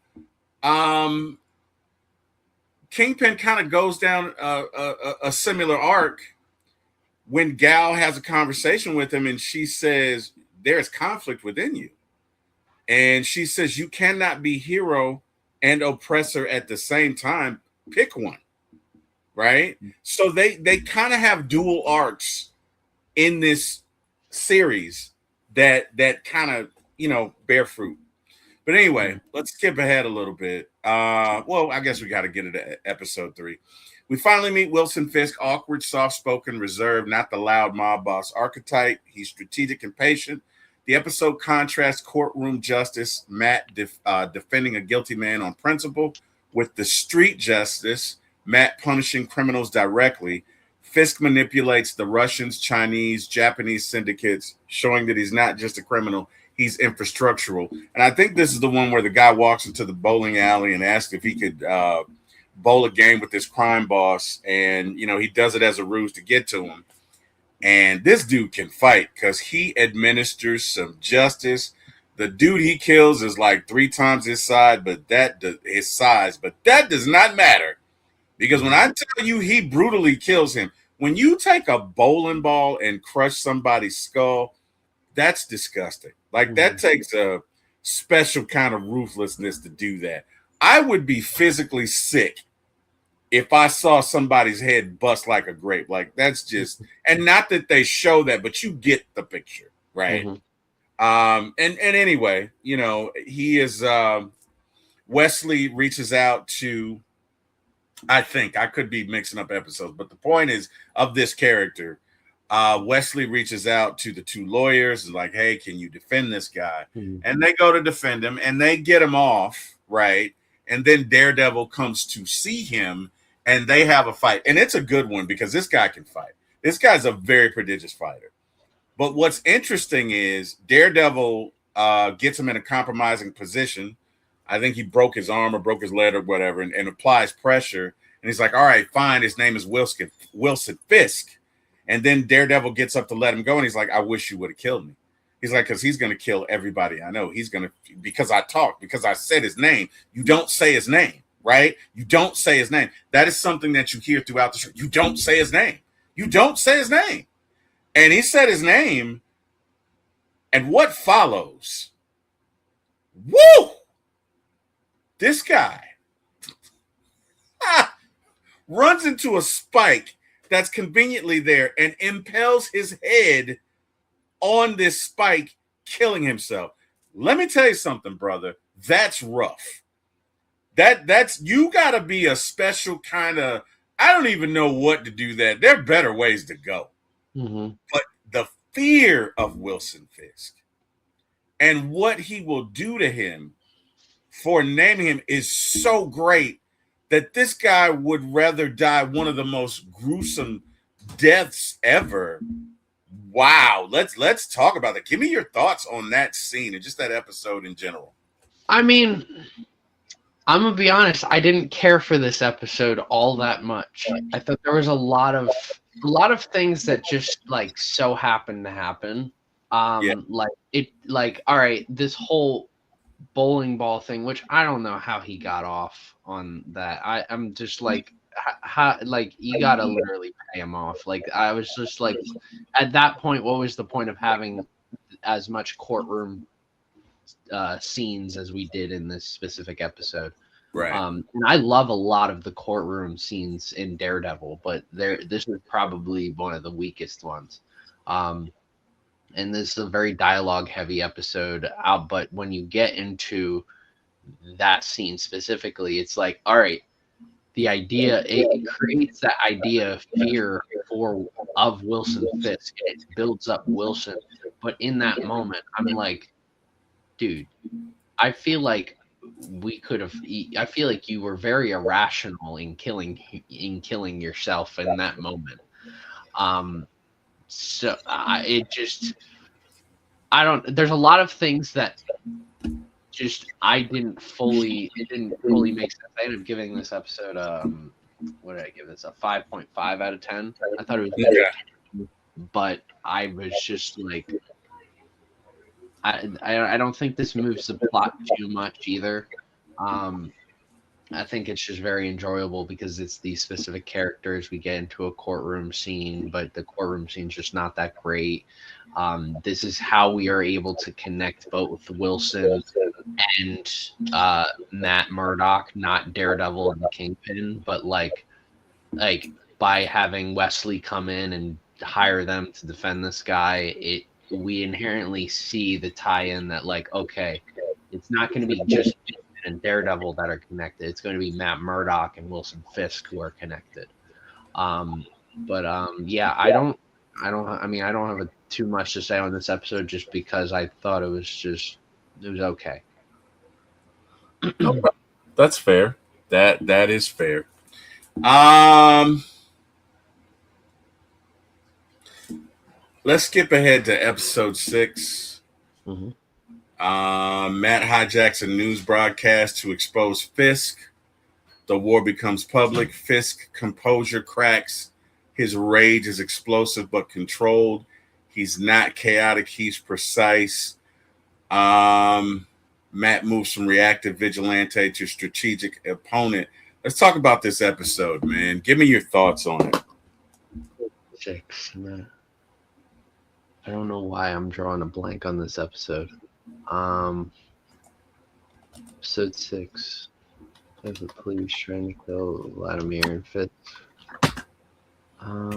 Kingpin kind of goes down a similar arc when Gal has a conversation with him, and she says, there's conflict within you. And she says, you cannot be hero and oppressor at the same time. Pick one. right? So they kind of have dual arcs in this series that kind of bear fruit. But anyway, let's skip ahead a little bit. Well, I guess we got to get into episode 3. We finally meet Wilson Fisk, awkward, soft-spoken, reserved, not the loud mob boss archetype. He's strategic and patient. The episode contrasts courtroom justice, Matt defending a guilty man on principle, with the street justice, Matt punishing criminals directly. Fisk manipulates the Russians, Chinese, Japanese syndicates, showing that he's not just a criminal, he's infrastructural. And I think this is the one where the guy walks into the bowling alley and asks if he could bowl a game with this crime boss. And, he does it as a ruse to get to him. And this dude can fight because he administers some justice. The dude he kills is like 3 times his size, but that does not matter. Because when I tell you he brutally kills him, when you take a bowling ball and crush somebody's skull, that's disgusting. Like, that takes a special kind of ruthlessness to do that. I would be physically sick if I saw somebody's head bust like a grape. Like, that's just, and not that they show that, but you get the picture, right? And anyway, he is, Wesley reaches out to, I think I could be mixing up episodes, but the point is of this character, Wesley reaches out to the 2 lawyers, like, hey, can you defend this guy? And they go to defend him and they get him off, right? And then Daredevil comes to see him and they have a fight. And it's a good one because this guy can fight. This guy's a very prodigious fighter. But what's interesting is Daredevil gets him in a compromising position. I think he broke his arm or broke his leg or whatever, and applies pressure. And he's like, all right, fine. His name is Wilson Fisk. And then Daredevil gets up to let him go. And he's like, I wish you would have killed me. He's like, because he's going to kill everybody I know. He's going to, because I talked, because I said his name. You don't say his name, right? You don't say his name. That is something that you hear throughout the show. You don't say his name. You don't say his name. And he said his name. And what follows? Woo! This guy runs into a spike that's conveniently there and impels his head on this spike, killing himself. Let me tell you something, brother. That's rough. That's you gotta be a special kind of, I don't even know what to do that. There are better ways to go. But the fear of Wilson Fisk and what he will do to him for naming him is so great that this guy would rather die one of the most gruesome deaths ever. Wow. Let's talk about that. Give me your thoughts on that scene and just that episode in general. I mean, I'm gonna be honest, I didn't care for this episode all that much. I thought there was a lot of things that just like so happened to happen. Like all right, this whole bowling ball thing, which I don't know how he got off on that. I'm just like, how, like, you gotta literally pay him off. Like, I was just like, at that point, what was the point of having as much courtroom scenes as we did in this specific episode? Right. And I love a lot of the courtroom scenes in Daredevil, but this is probably one of the weakest ones. And this is a very dialogue-heavy episode. But when you get into that scene specifically, it's like, all right, the idea, it creates that idea of fear of Wilson Fisk. It builds up Wilson. But in that moment, I'm like, dude, I feel like I feel like you were very irrational in killing yourself in that moment. So there's a lot of things that just it didn't fully make sense. I ended up giving this episode, what did I give this? A 5.5 out of 10. I thought it was good, but I was just like, I don't think this moves the plot too much either. I think it's just very enjoyable because it's these specific characters. We get into a courtroom scene, but the courtroom scene's just not that great. This is how we are able to connect both Wilson and Matt Murdock, not Daredevil and the Kingpin, but like like by having Wesley come in and hire them to defend this guy, we inherently see the tie-in that like, okay, it's not going to be just and Daredevil that are connected. It's going to be Matt Murdock and Wilson Fisk who are connected. Yeah, I don't have too much to say on this episode just because I thought it was okay. That's fair. That is fair. Um, let's skip ahead to episode 6. Mm-hmm. Matt hijacks a news broadcast to expose Fisk. The war becomes public. Fisk composure cracks. His rage is explosive but controlled. He's not chaotic. He's precise. Matt moves from reactive vigilante to strategic opponent. Let's talk about this episode, man. Give me your thoughts on it. 6. I don't know why I'm drawing a blank on this episode. Episode 6. Of the police trying to kill Vladimir and Fisk. I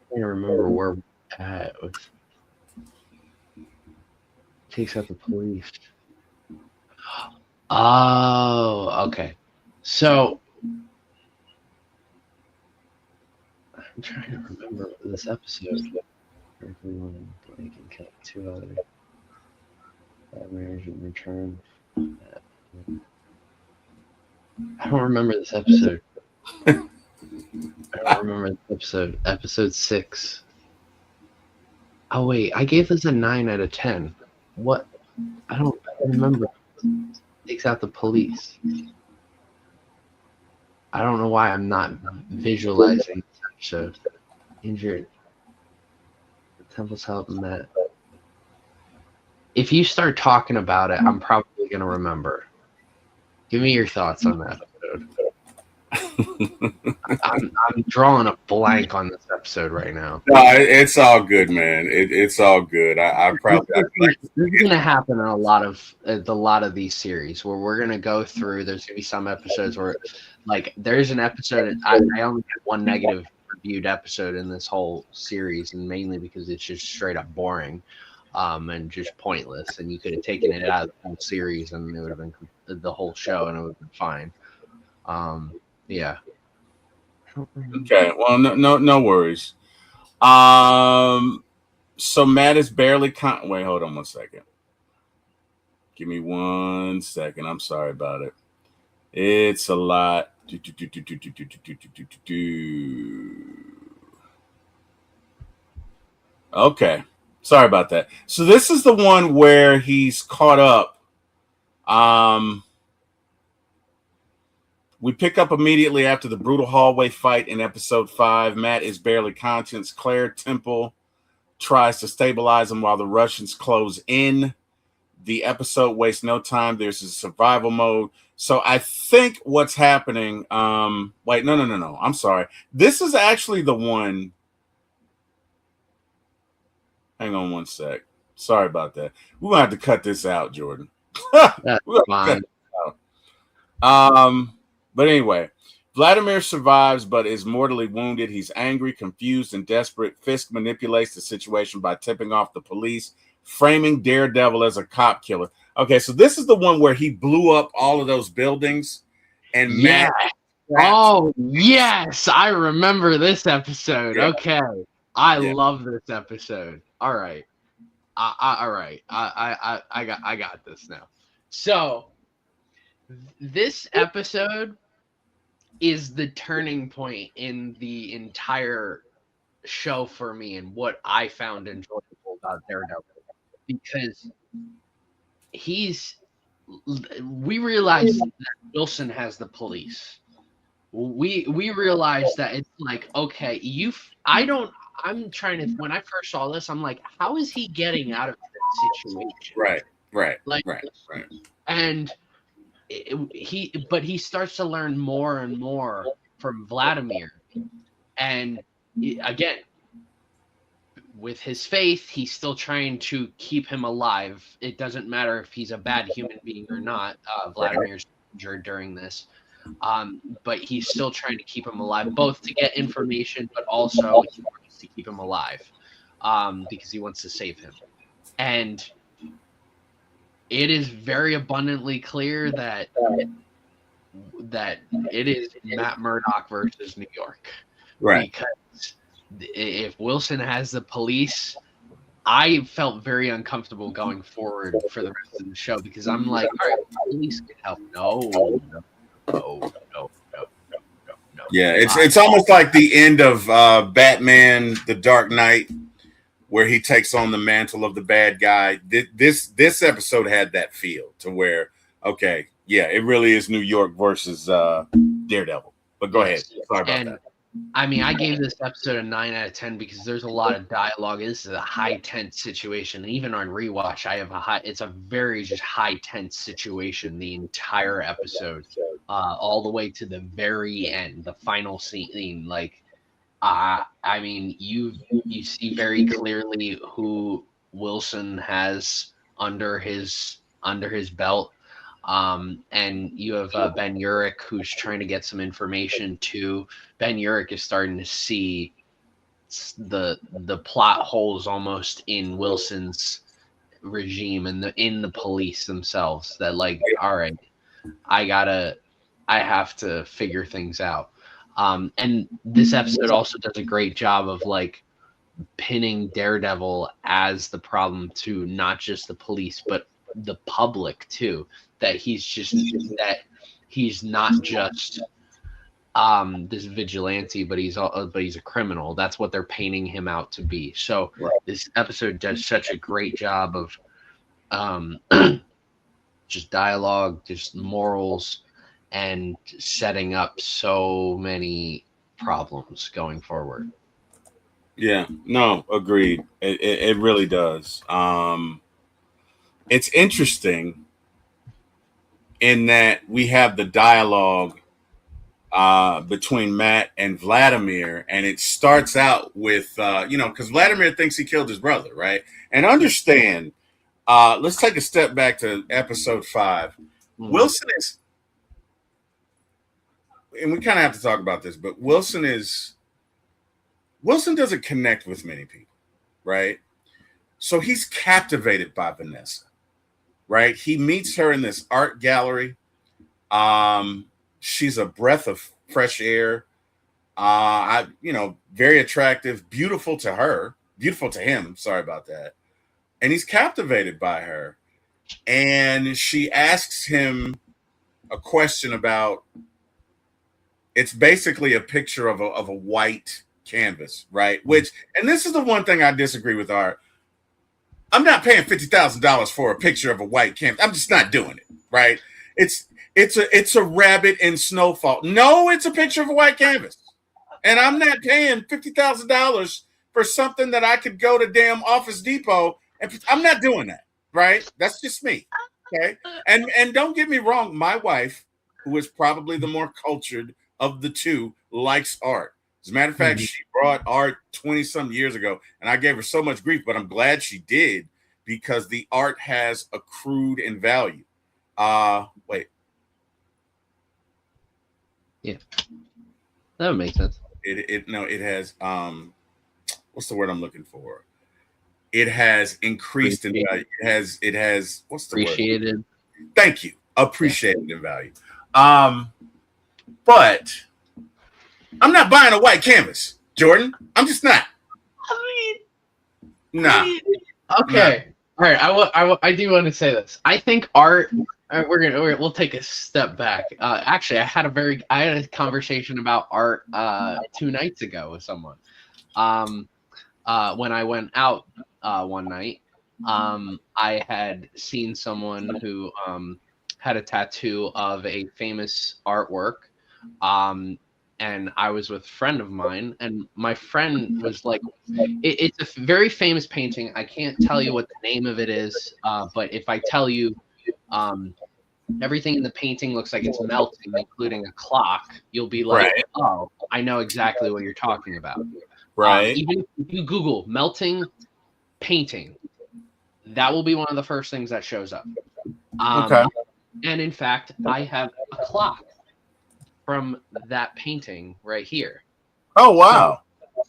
can't remember where we're at. Takes out the police. Oh, okay. So I'm trying to remember this episode. Everyone Blake and kept 2 others. That marriage in return. I don't remember this episode. I don't remember this episode. Episode 6. Oh wait, I gave this a 9 out of 10. What? I don't remember. Takes out the police. I don't know why I'm not visualizing this episode. Injured. The Temple's helping that. If you start talking about it, I'm probably gonna remember. Give me your thoughts on that episode. I'm drawing a blank on this episode right now. No, it's all good, man. It's all good. I probably this is gonna happen in a lot of these series where we're gonna go through. There's gonna be some episodes where, like, there's an episode. I only had one negative reviewed episode in this whole series, and mainly because it's just straight up boring. And just pointless, and you could have taken it out of the whole series, and it would have been the whole show, and it would have been fine. Yeah. Okay. Well, no worries. So Matt is barely wait, hold on one second. Give me 1 second. I'm sorry about it. It's a lot. Okay. Sorry about that. So this is the one where he's caught up. We pick up immediately after the brutal hallway fight in episode 5. Matt is barely conscious. Claire Temple tries to stabilize him while the Russians close in. The episode wastes no time. There's a survival mode. So I think what's happening. Wait, no. I'm sorry. This is actually the one. Hang on one sec. Sorry about that. We're gonna have to cut this out, Jordan. That's fine. But anyway, Vladimir survives but is mortally wounded. He's angry, confused, and desperate. Fisk manipulates the situation by tipping off the police, framing Daredevil as a cop killer. Okay, so this is the one where he blew up all of those buildings, and Matt. Oh yes, I remember this episode. Yeah. Okay, I love this episode. All right, all right. I got this now. So this episode is the turning point in the entire show for me, and what I found enjoyable about Daredevil, because we realize that Wilson has the police. We realize that it's like, okay, I'm trying to, when I first saw this, I'm like, how is he getting out of this situation? Right. And he starts to learn more and more from Vladimir. And again, with his faith, he's still trying to keep him alive. It doesn't matter if he's a bad human being or not. Vladimir's injured during this. But he's still trying to keep him alive, both to get information, but also he wants to keep him alive because he wants to save him. And it is very abundantly clear that it is Matt Murdock versus New York. Right. Because if Wilson has the police, I felt very uncomfortable going forward for the rest of the show because I'm like, all right, police can help. No. Yeah, it's almost like the end of Batman: The Dark Knight, where he takes on the mantle of the bad guy. This episode had that feel to where, okay, yeah, it really is New York versus Daredevil. But go ahead. Sorry about that. I mean, I gave this episode a 9 out of 10 because there's a lot of dialogue. This is a high tense situation. Even on rewatch, it's a very just high tense situation the entire episode, all the way to the very end, the final scene. Like, I mean, you see very clearly who Wilson has under his belt. And you have Ben Urich, who's trying to get some information too. Ben Urich is starting to see the plot holes almost in Wilson's regime and in the police themselves. That like, all right, I have to figure things out. And this episode also does a great job of like pinning Daredevil as the problem to not just the police but the public too. That he's not just this vigilante, but he's a criminal. That's what they're painting him out to be. So This episode does such a great job of just dialogue, just morals, and setting up so many problems going forward. Yeah, no, agreed. It really does. It's interesting in that we have the dialogue between Matt and Vladimir, and it starts out with because Vladimir thinks he killed his brother, right? And understand, let's take a step back to episode 5. Mm-hmm. Wilson is, and we kind of have to talk about this, but Wilson doesn't connect with many people, right? So he's captivated by Vanessa, right? He meets her in this art gallery. She's a breath of fresh air. Very attractive, beautiful to her, beautiful to him. Sorry about that. And he's captivated by her. And she asks him a question about, it's basically a picture of a white canvas, right? And this is the one thing I disagree with Art. I'm not paying $50,000 for a picture of a white canvas. I'm just not doing it, right? It's a rabbit in snowfall. No, it's a picture of a white canvas. And I'm not paying $50,000 for something that I could go to damn Office Depot, and I'm not doing that, right? That's just me, okay? And don't get me wrong, my wife, who is probably the more cultured of the two, likes art. As a matter of fact, she brought art 20-some years ago, and I gave her so much grief, but I'm glad she did because the art has accrued in value. Wait. Yeah. That would make sense. It has what's the word I'm looking for? It has increased in value. It has what's the appreciated word? Thank you. Appreciated in value. But I'm not buying a white canvas, Jordan. I'm just not. Nah. Okay. All right. I do want to say this. I think art. We'll take a step back. Actually, I had a conversation about art 2 nights ago with someone. When I went out one night, I had seen someone who had a tattoo of a famous artwork. And I was with a friend of mine, and my friend was like, it's a very famous painting. I can't tell you what the name of it is, but if I tell you everything in the painting looks like it's melting, including a clock, you'll be like, right. Oh, I know exactly what you're talking about. Right. Even if you Google melting painting, that will be one of the first things that shows up. Okay. And in fact, I have a clock from that painting right here. Oh, wow.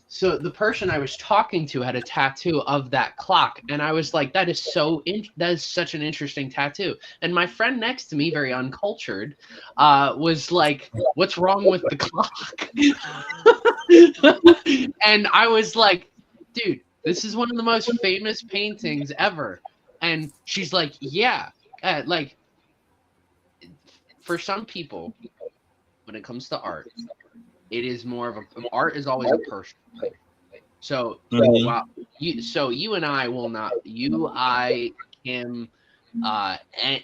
So the person I was talking to had a tattoo of that clock, and I was like, that is such an interesting tattoo. And my friend next to me, very uncultured, was like, what's wrong with the clock? And I was like, dude, this is one of the most famous paintings ever. And she's like, yeah, like for some people, when it comes to art, it is more of art is always a personal thing. So while you and I will not, you, I, him,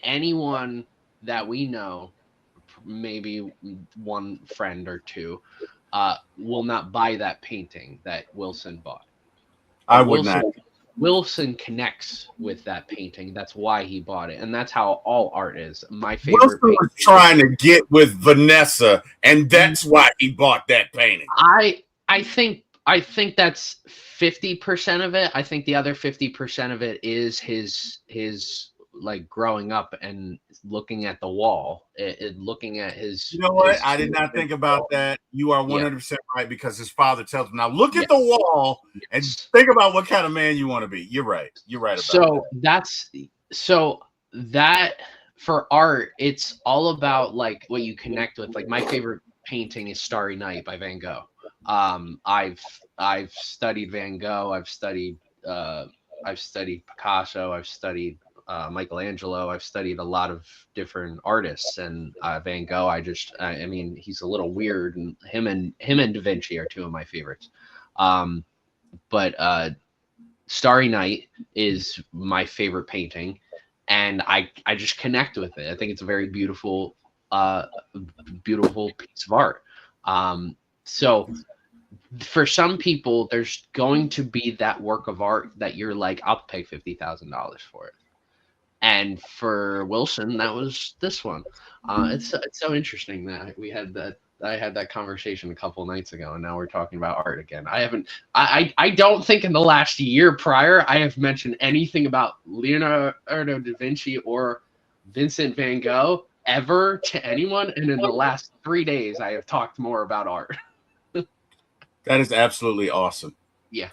anyone that we know, maybe one friend or two, will not buy that painting that Wilson bought. I would not. Wilson connects with that painting. That's why he bought it, and that's how all art is. My favorite. Wilson was trying to get with Vanessa, and that's why he bought that painting. I think that's 50% of it. I think the other 50% of it is his like growing up and looking at the wall, looking at his. You know what? I did not think about that. You are 100% right, because his father tells him, now look at the wall and think about what kind of man you want to be. You're right. You're right about that. That for art, it's all about like what you connect with. Like my favorite painting is Starry Night by Van Gogh. I've studied Van Gogh. I've studied Picasso. I've studied Michelangelo. I've studied a lot of different artists, and Van Gogh. I mean, he's a little weird, and him and Da Vinci are two of my favorites. But Starry Night is my favorite painting, and I just connect with it. I think it's a very beautiful piece of art. So for some people, there's going to be that work of art that you're like, I'll pay $50,000 for it. And for Wilson, that was this one. It's so interesting that I had that conversation a couple of nights ago, and now we're talking about art again. I don't think in the last year prior I have mentioned anything about Leonardo da Vinci or Vincent van Gogh ever to anyone, and in the last 3 days I have talked more about art. That is absolutely awesome. Yeah.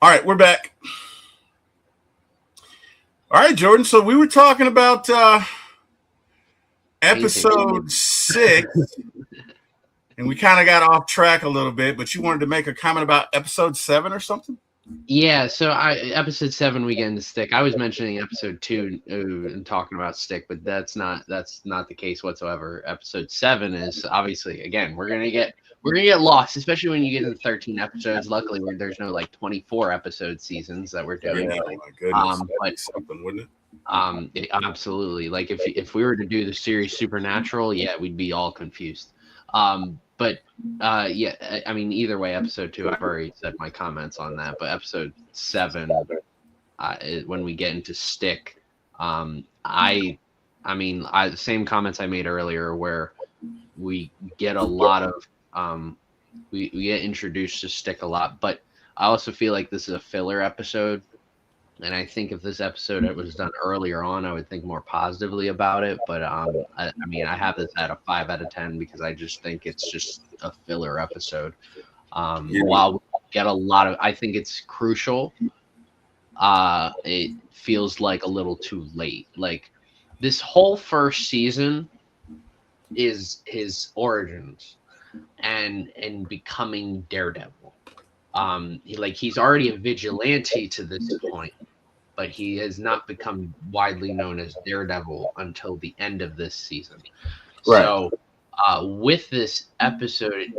All right, we're back. All right, Jordan. So we were talking about episode 6, and we kind of got off track a little bit, but you wanted to make a comment about episode 7 or something? Yeah, so episode 7 we get into Stick. I was mentioning episode 2 and talking about Stick, but that's not the case whatsoever. Episode 7 is obviously, again, we're gonna get lost, especially when you get into 13 episodes. Luckily, there's no like 24 episode seasons that we're doing. Yeah, my goodness, that'd be something, wouldn't it? Absolutely. Like if we were to do the series Supernatural, yeah, we'd be all confused. But yeah, I mean, either way, episode 2, I've already said my comments on that. But episode 7, when we get into Stick, I mean, the same comments I made earlier, where we get a lot of we get introduced to Stick a lot, but I also feel like this is a filler episode. And I think if this episode was done earlier on, I would think more positively about it. But I mean, I have this at a 5 out of 10 because I just think it's just a filler episode. While we get a lot of, I think it's crucial. It feels like a little too late. Like this whole first season is his origins and becoming Daredevil. He's already a vigilante to this point, but he has not become widely known as Daredevil until the end of this season. Right. So with this episode,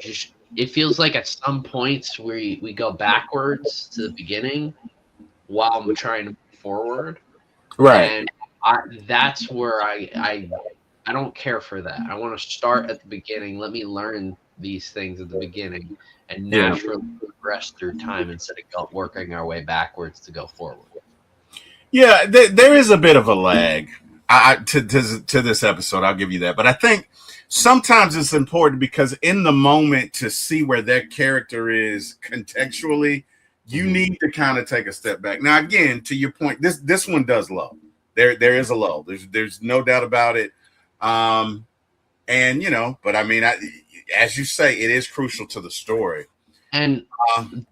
it feels like at some points we go backwards to the beginning while I'm trying to move forward. Right. And that's where I don't care for that. I want to start at the beginning. Let me learn these things at the beginning and naturally progress through time instead of working our way backwards to go forward. Yeah, there is a bit of a lag to this episode. I'll give you that. But I think sometimes it's important because in the moment to see where their character is contextually, you need to kind of take a step back. Now, again, to your point, this one does low. There is a low. There's no doubt about it. And but I mean, as you say, it is crucial to the story. And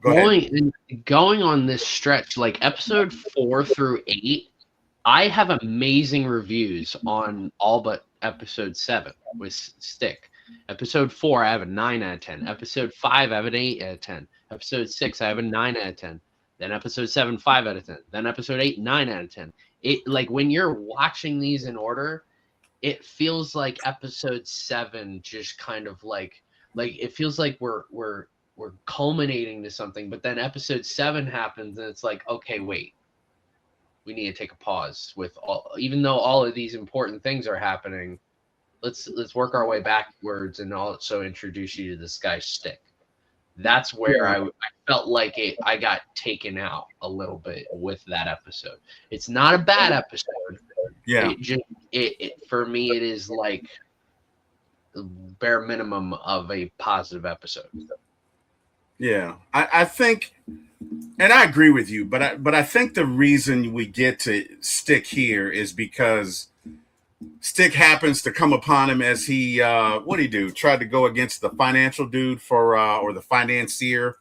Go ahead. going on this stretch, like episode 4 through 8, I have amazing reviews on all but episode 7 with Stick. Episode 4, I have a 9 out of 10. Episode 5, I have an 8 out of 10. Episode 6, I have a 9 out of 10. Then episode 7, 5 out of 10. Then episode 8, 9 out of 10. It, like, when you're watching these in order, it feels like episode 7 just kind of like it feels like we're culminating to something, but then episode 7 happens and it's like, okay, wait, we need to take a pause with all, even though all of these important things are happening, let's work our way backwards and also introduce you to this guy Stick. That's where I felt like I got taken out a little bit with that episode. It's not a bad episode. Yeah. It for me, it is like the bare minimum of a positive episode. Yeah, I think, and I agree with you, but I think the reason we get to Stick here is because Stick happens to come upon him as he what did he do? Tried to go against the financial dude for or the financier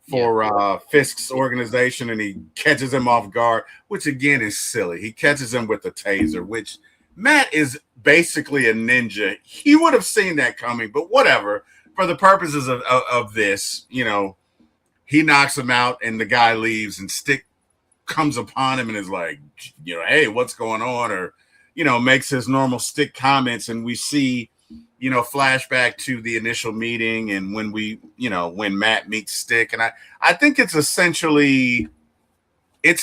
for Fisk's organization, and he catches him off guard, which again is silly. He catches him with a taser, which Matt is basically a ninja. He would have seen that coming, but whatever. For the purposes of this, he knocks him out and the guy leaves, and Stick comes upon him and is like, hey, what's going on? Or, makes his normal Stick comments, and we see, flashback to the initial meeting and when when Matt meets Stick. And I think it's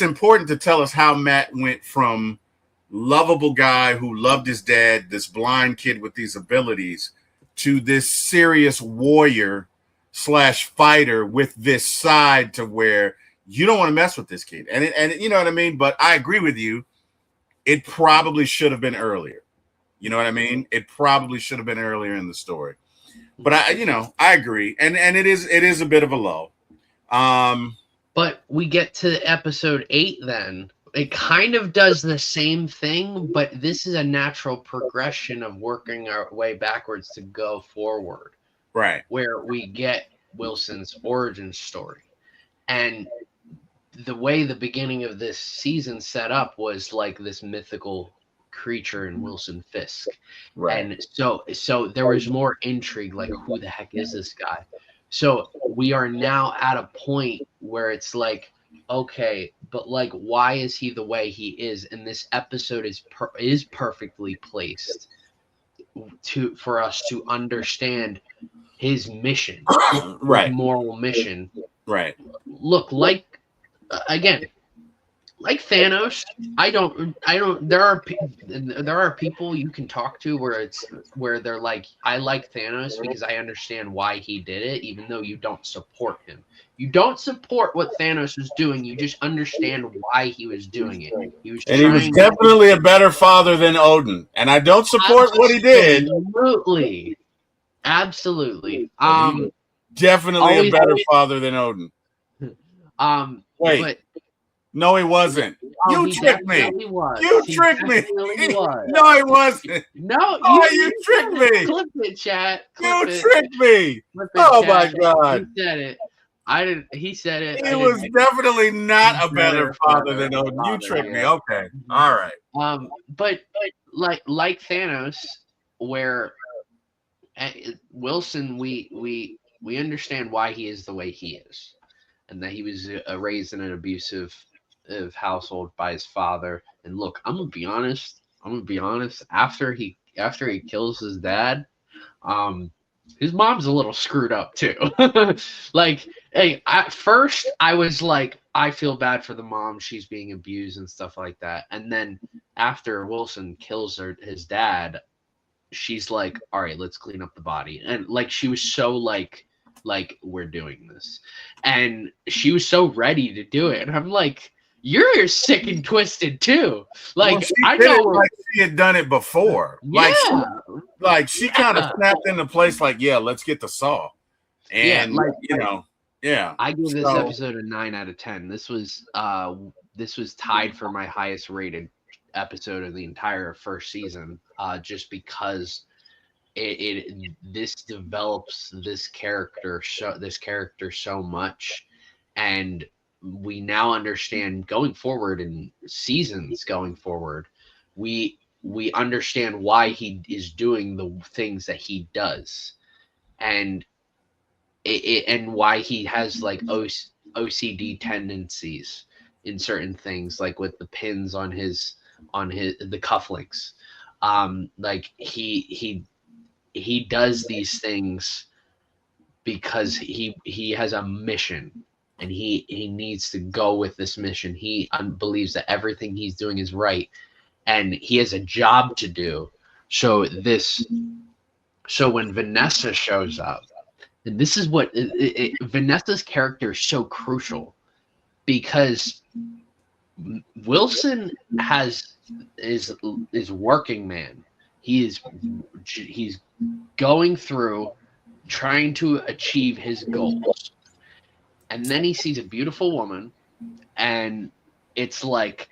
important to tell us how Matt went from lovable guy who loved his dad, this blind kid with these abilities, to this serious warrior / fighter with this side to where you don't want to mess with this kid. And you know what I mean? But I agree with you. It probably should have been earlier. You know what I mean? It probably should have been earlier in the story. But I agree. And it is a bit of a lull. But we get to episode 8 then. It kind of does the same thing, but this is a natural progression of working our way backwards to go forward. Right. Where we get Wilson's origin story. And the way the beginning of this season set up was like this mythical creature in Wilson Fisk. Right. And so there was more intrigue, like, who the heck is this guy? So we are now at a point where it's like, okay, but like, why is he the way he is? And this episode is perfectly placed for us to understand his mission, right? Moral mission, right? Look, like again, like Thanos, I don't. There are people you can talk to where they're like, I like Thanos because I understand why he did it, even though you don't support him. You don't support what Thanos was doing. You just understand why he was doing it. He was definitely a better father than Odin, and I don't support what he did. Absolutely. Definitely a better father than Odin. Wait. But, no, he wasn't. You tricked me. You tricked me. Was. No, he wasn't. No, you tricked me. Clip it, chat. You tricked me. Oh my God. He said it. I didn't. He said it. He was definitely not a better father than Odin. You tricked me. Okay. All right. But like Thanos, where Wilson, we understand why he is the way he is, and that he was raised in an abusive household by his father. And look, I'm gonna be honest. After he kills his dad, his mom's a little screwed up too. Like, hey, at first I was like, I feel bad for the mom. She's being abused and stuff like that. And then after Wilson kills his dad, she's like, all right, let's clean up the body. And like, she was so like we're doing this, and she was so ready to do it. And I'm like, you're sick and twisted too. Like, I know, like she had done it before. Yeah. She kind of snapped into place. Like, yeah, let's get the saw. And I give this episode a 9 out of 10. This was tied for my highest rated episode of the entire first season, just because this develops this character so much, and we now understand going forward in seasons going forward, we understand why he is doing the things that he does, and and why he has like OCD tendencies in certain things, like with the pins on his the cufflinks. Like he does these things because he has a mission, and he needs to go with this mission. He believes that everything he's doing is right, and he has a job to do. So this so when Vanessa shows up, and this is what Vanessa's character is so crucial, because Wilson is working man. He's going through trying to achieve his goals, and then he sees a beautiful woman, and it's like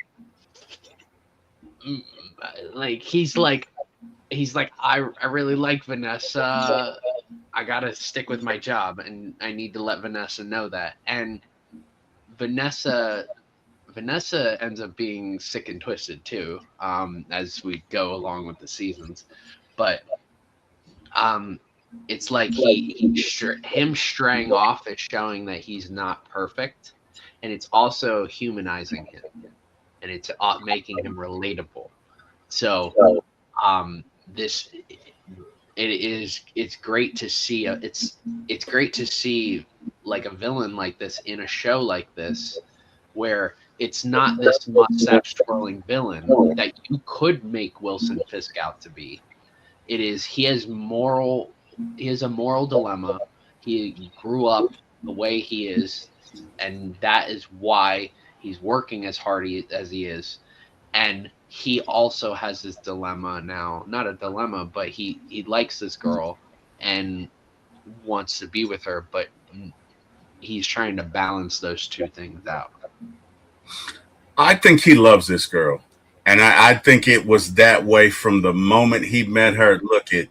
he's like I really like Vanessa. I gotta stick with my job, and I need to let Vanessa know that. And Vanessa ends up being sick and twisted too, as we go along with the seasons. But it's like him straying off is showing that he's not perfect, and it's also humanizing him, and it's making him relatable. So this it's great to see it's great to see like a villain like this in a show like this, where it's not this mustache twirling villain that you could make Wilson Fisk out to be. It is he has a moral dilemma. He grew up the way he is, and that is why he's working as hard as he is. And he also has this dilemma now, not a dilemma, but he likes this girl and wants to be with her, but he's trying to balance those two things out. I think he loves this girl. And I think it was that way from the moment he met her. Look at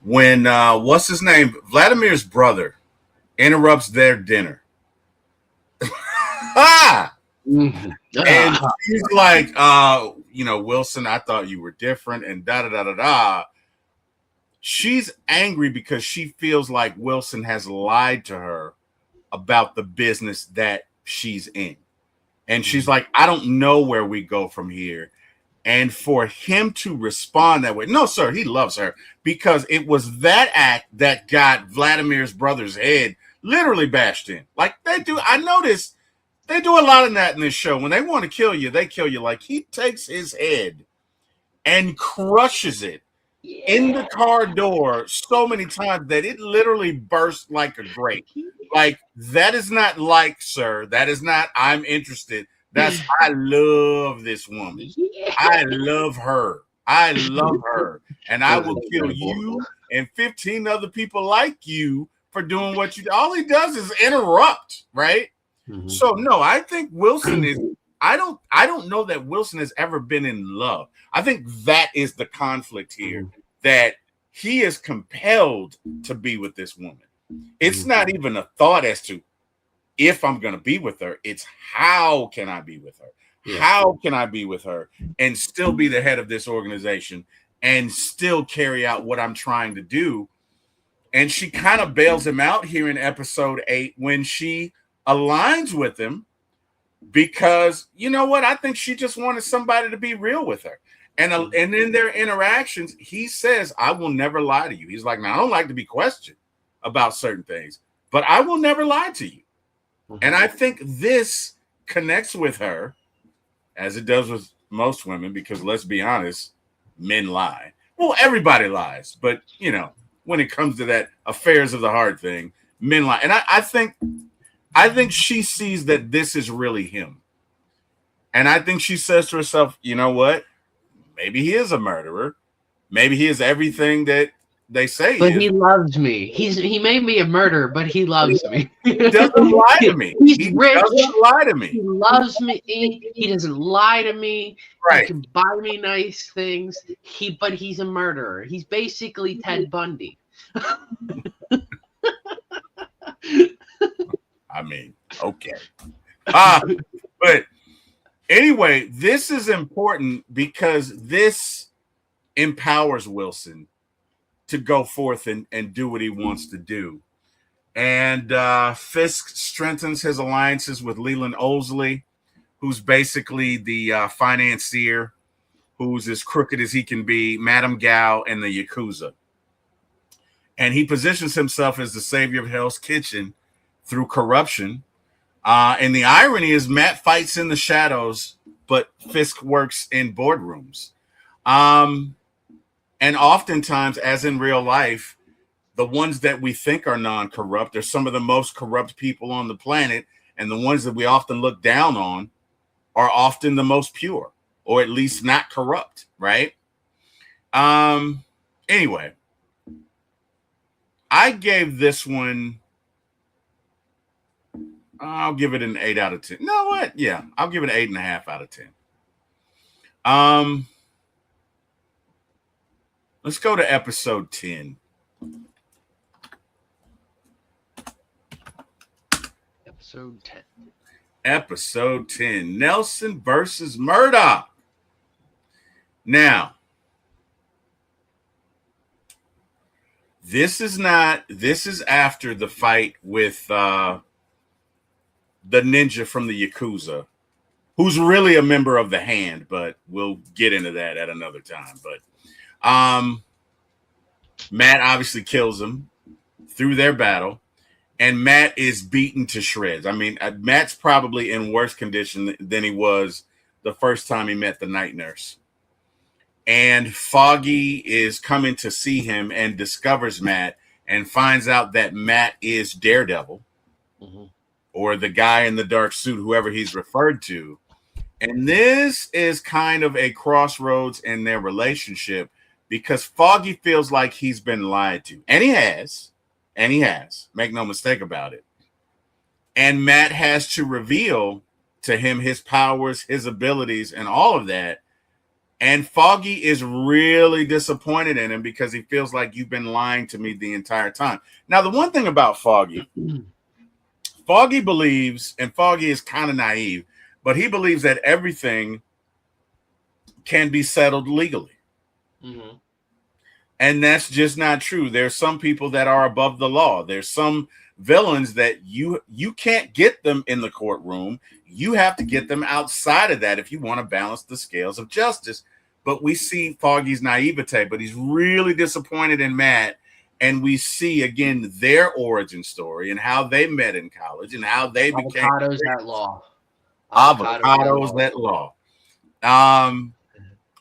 when what's his name? Vladimir's brother interrupts their dinner. Ah! And he's like, Wilson, I thought you were different, and da da da da da. She's angry because she feels like Wilson has lied to her about the business that she's in. And she's like, I don't know where we go from here. And for him to respond that way, no, sir, he loves her, because it was that act that got Vladimir's brother's head literally bashed in. Like they do. I noticed they do a lot of that in this show. When they want to kill you, they kill you. Like he takes his head and crushes it in the car door so many times that it literally burst like a grape. Like, that is not like, sir. That is not, I'm interested. That's, I love this woman. I love her. I love her. And I will kill you and 15 other people like you for doing what you do. All he does is interrupt, right? Mm-hmm. So, no, I think Wilson is, I don't know that Wilson has ever been in love. I think that is the conflict here, that he is compelled to be with this woman. It's not even a thought as to if I'm going to be with her. It's how can I be with her? Yeah. How can I be with her and still be the head of this organization and still carry out what I'm trying to do? And she kind of bails him out here in episode 8 when she aligns with him, because you know what? I think she just wanted somebody to be real with her. And in their interactions, he says, I will never lie to you. He's like, now I don't like to be questioned about certain things, but I will never lie to you. Mm-hmm. And I think this connects with her, as it does with most women, because let's be honest, men lie. Well, everybody lies, but when it comes to that affairs of the heart thing, men lie. And I think she sees that this is really him. And I think she says to herself, you know what? Maybe he is a murderer. Maybe he is everything that they say But he is. he loves me. He may be a murderer, but he loves me. He doesn't lie to me. He's He rich. doesn't lie to He me. loves me. He doesn't lie to me. He Right. can buy me nice things. But he's a murderer. He's basically Ted Bundy. I mean, okay. But anyway, this is important because this empowers Wilson to go forth and do what he wants to do. And Fisk strengthens his alliances with Leland Owlsley, who's basically the financier, who's as crooked as he can be, Madame Gao, and the Yakuza. And he positions himself as the savior of Hell's Kitchen through corruption. And the irony is Matt fights in the shadows, but Fisk works in boardrooms. And oftentimes, as in real life, the ones that we think are non-corrupt are some of the most corrupt people on the planet. And the ones that we often look down on are often the most pure, or at least not corrupt, right? Anyway, I gave this one, I'll give it an 8 out of 10. You know what? Yeah, I'll give it an 8.5 out of 10. Let's go to episode 10. Episode 10. Episode 10. Nelson versus Murdoch. Now, this is after the fight with the ninja from the Yakuza, who's really a member of the Hand, but we'll get into that at another time. But Matt obviously kills him through their battle, and Matt is beaten to shreds. I mean, Matt's probably in worse condition than he was the first time he met the night nurse. And Foggy is coming to see him and discovers Matt and finds out that Matt is Daredevil, or the guy in the dark suit, whoever he's referred to. And this is kind of a crossroads in their relationship because Foggy feels like he's been lied to. And he has. Make no mistake about it. And Matt has to reveal to him his powers, his abilities, and all of that. And Foggy is really disappointed in him because he feels like you've been lying to me the entire time. Now, the one thing about Foggy believes, and Foggy is kind of naive, but he believes that everything can be settled legally. Mm-hmm. And that's just not true. There's some people that are above the law. There's some villains that you can't get them in the courtroom. You have to get them outside of that if you want to balance the scales of justice. But we see Foggy's naivete, but he's really disappointed in Matt. And we see, again, their origin story and how they met in college and how they became avocados at law. Avocados at law.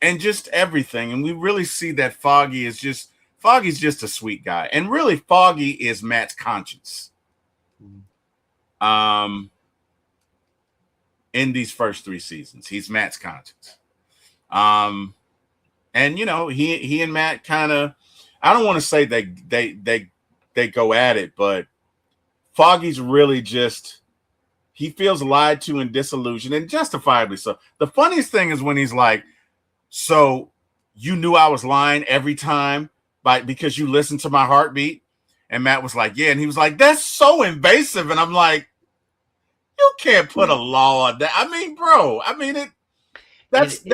And just everything. And we really see that Foggy's just a sweet guy. And really, Foggy is Matt's conscience. In these first 3 seasons, he's Matt's conscience. And you know, he and Matt kind of, I don't want to say they go at it, but Foggy's really just, he feels lied to and disillusioned, and justifiably so. The funniest thing is when he's like, so you knew I was lying every time because you listened to my heartbeat? And Matt was like, yeah. And he was like, that's so invasive. And I'm like, you can't put a law on that. I mean, bro, it's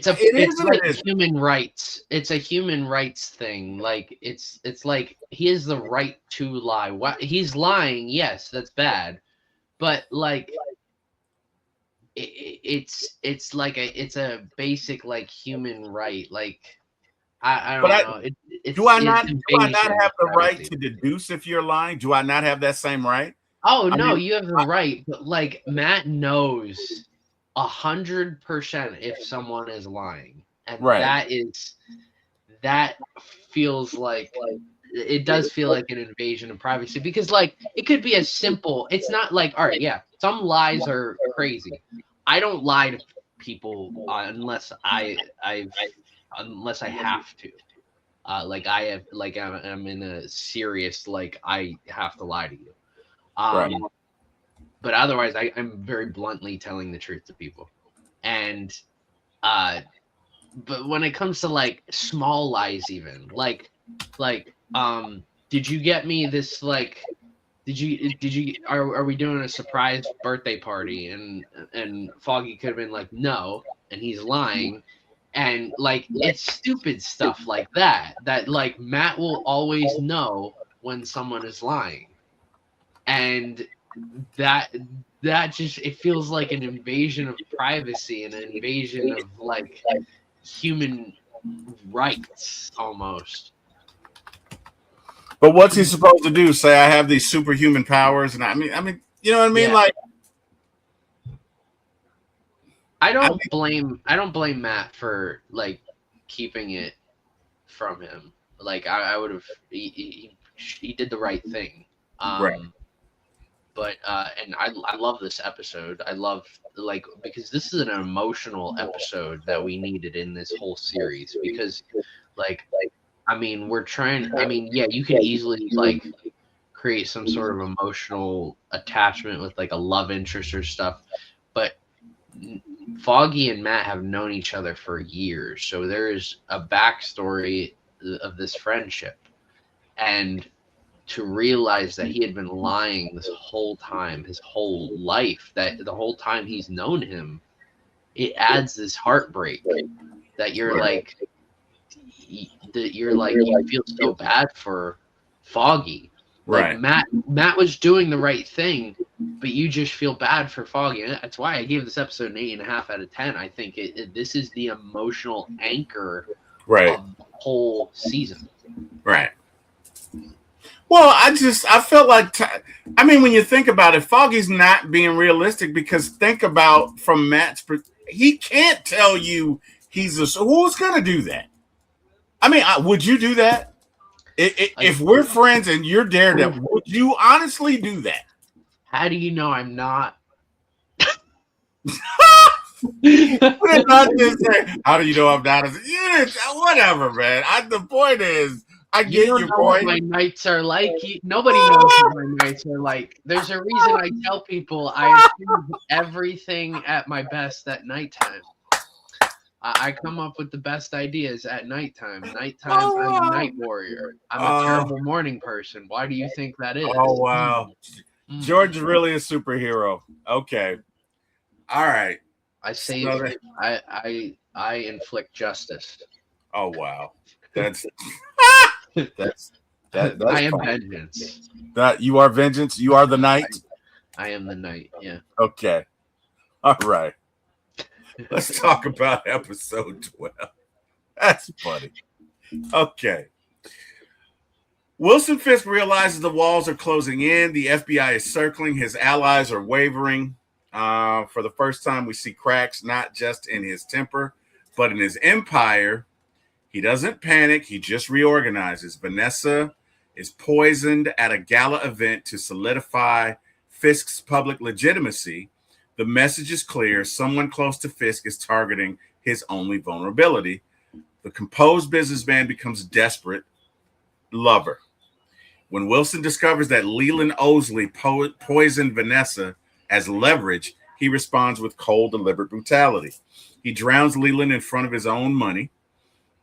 like human rights. It's a human rights thing. Like it's like he has the right to lie. He's lying, yes, that's bad. But like it's a basic like human right. Like I don't know. Do I not have the right to deduce if you're lying? Do I not have that same right? Oh no, you have the right, but like Matt knows 100% if someone is lying, and that feels like it does feel like an invasion of privacy because like it could be as simple. It's not like, all right, yeah, some lies are crazy. I don't lie to people unless I have to. Like I'm in a serious, like, I have to lie to you. Right. But otherwise, I'm very bluntly telling the truth to people. And uh, but when it comes to like small lies, even did you get me this, like, are we doing a surprise birthday party? And Foggy could have been like, no, and he's lying. And like, it's stupid stuff like that like Matt will always know when someone is lying. And that just, it feels like an invasion of privacy and an invasion of like human rights almost. But what's he supposed to do? Say I have these superhuman powers, and I mean, you know what I mean? Yeah. Like, I don't blame Matt for like keeping it from him. Like I would have, he did the right thing. Right. But and I love this episode. I love, like, because this is an emotional episode that we needed in this whole series, because like, I mean, yeah, you could easily like create some sort of emotional attachment with like a love interest or stuff, but Foggy and Matt have known each other for years, so there is a backstory of this friendship. And to realize that he had been lying this whole time, his whole life, that the whole time he's known him, it adds this heartbreak that you're like, you feel so bad for Foggy. Like, Right. Matt was doing the right thing, but you just feel bad for Foggy. And that's why I gave this episode an 8.5 out of 10. I think this is the emotional anchor Right. of the whole season. Right. Well, I felt like, I mean, when you think about it, Foggy's not being realistic, because think about from Matt's, he can't tell you who's going to do that? I mean, would you do that? If we're friends and you're Daredevil, would you honestly do that? How do you know I'm not? Not just say, how do you know I'm not? Whatever, man. The point is, I get your point. What my nights are like. Nobody knows what my nights are like. There's a reason I tell people I achieve everything at my best at nighttime. I come up with the best ideas at nighttime. Nighttime, I'm a night warrior. I'm a terrible morning person. Why do you think that is? Oh, wow. George is really a superhero. Okay. All right. I save. I inflict justice. Oh, wow. That's I am vengeance. That you are vengeance. You are the night. I am the night. Yeah. Okay. All right. Let's talk about episode 12. That's funny. Okay. Wilson Fisk realizes the walls are closing in. The FBI is circling. His allies are wavering. For the first time, we see cracks not just in his temper, but in his empire. He doesn't panic. He just reorganizes. Vanessa is poisoned at a gala event to solidify Fisk's public legitimacy. The message is clear. Someone close to Fisk is targeting his only vulnerability. The composed businessman becomes desperate lover. When Wilson discovers that Leland Owsley poisoned Vanessa as leverage, he responds with cold, deliberate brutality. He drowns Leland in front of his own money.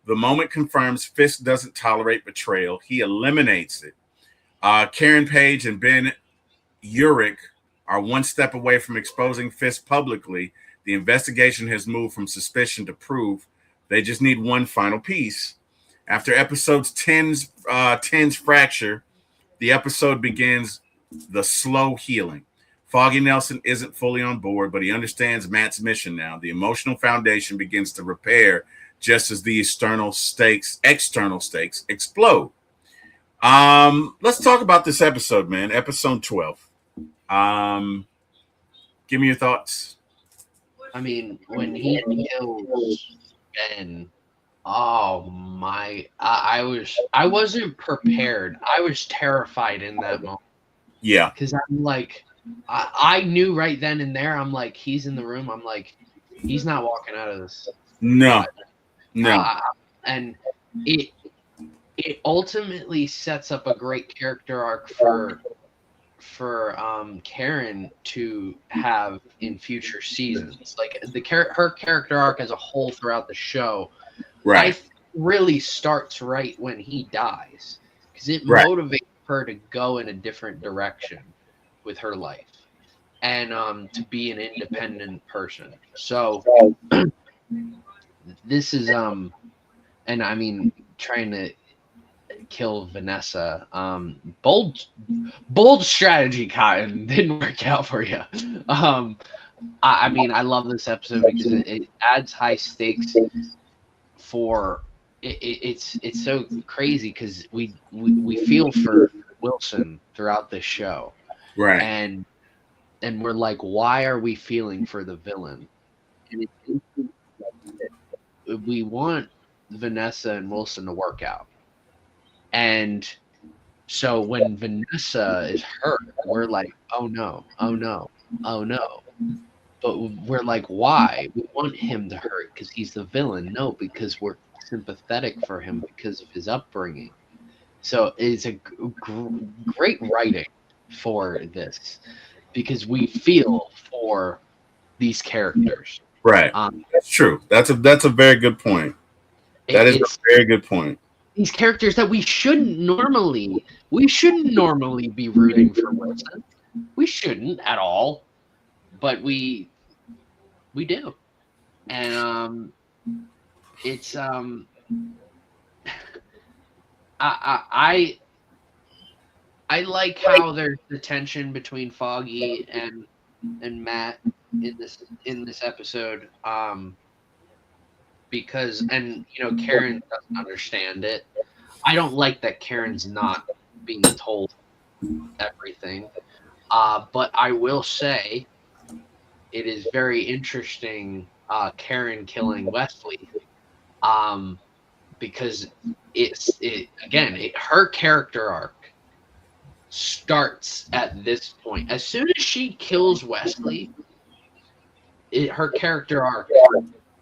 The moment confirms Fisk doesn't tolerate betrayal. He eliminates it. Karen Page and Ben Urich are one step away from exposing Fisk publicly. The investigation has moved from suspicion to proof. They just need one final piece. After episode's 10's fracture, the episode begins the slow healing. Foggy Nelson isn't fully on board, but he understands Matt's mission now. The emotional foundation begins to repair just as the external stakes explode. Let's talk about this episode, man. Episode 12. Give me your thoughts. I mean, when he kills Ben, oh my! I wasn't prepared. I was terrified in that moment. Yeah, because I'm like, I knew right then and there. I'm like, he's in the room. I'm like, he's not walking out of this. No. And it ultimately sets up a great character arc for Karen to have in future seasons. Like her character arc as a whole throughout the show, Right. really starts right when he dies because it Right. motivates her to go in a different direction with her life and to be an independent person. So this is and I mean trying to kill Vanessa. Bold strategy, Cotton. Didn't work out for you. I mean, I love this episode because it adds high stakes for it's so crazy because we feel for Wilson throughout this show, Right. and we're like, why are we feeling for the villain? And we want Vanessa and Wilson to work out, and so when Vanessa is hurt, we're like, oh no, oh no, oh no. But we're like, why? We want him to hurt because he's the villain. No, because we're sympathetic for him because of his upbringing. So it's a great writing for this because we feel for these characters. Right. That's true. That's a very good point. That is a very good point. These characters that we shouldn't normally be rooting for Wilson. We shouldn't at all, but we do, and it's I like how there's the tension between Foggy and Matt in this episode, because and Karen doesn't understand it. I don't like that Karen's not being told everything, but I will say it is very interesting. Karen killing Wesley, because her character arc starts at this point. As soon as she kills Wesley, her character arc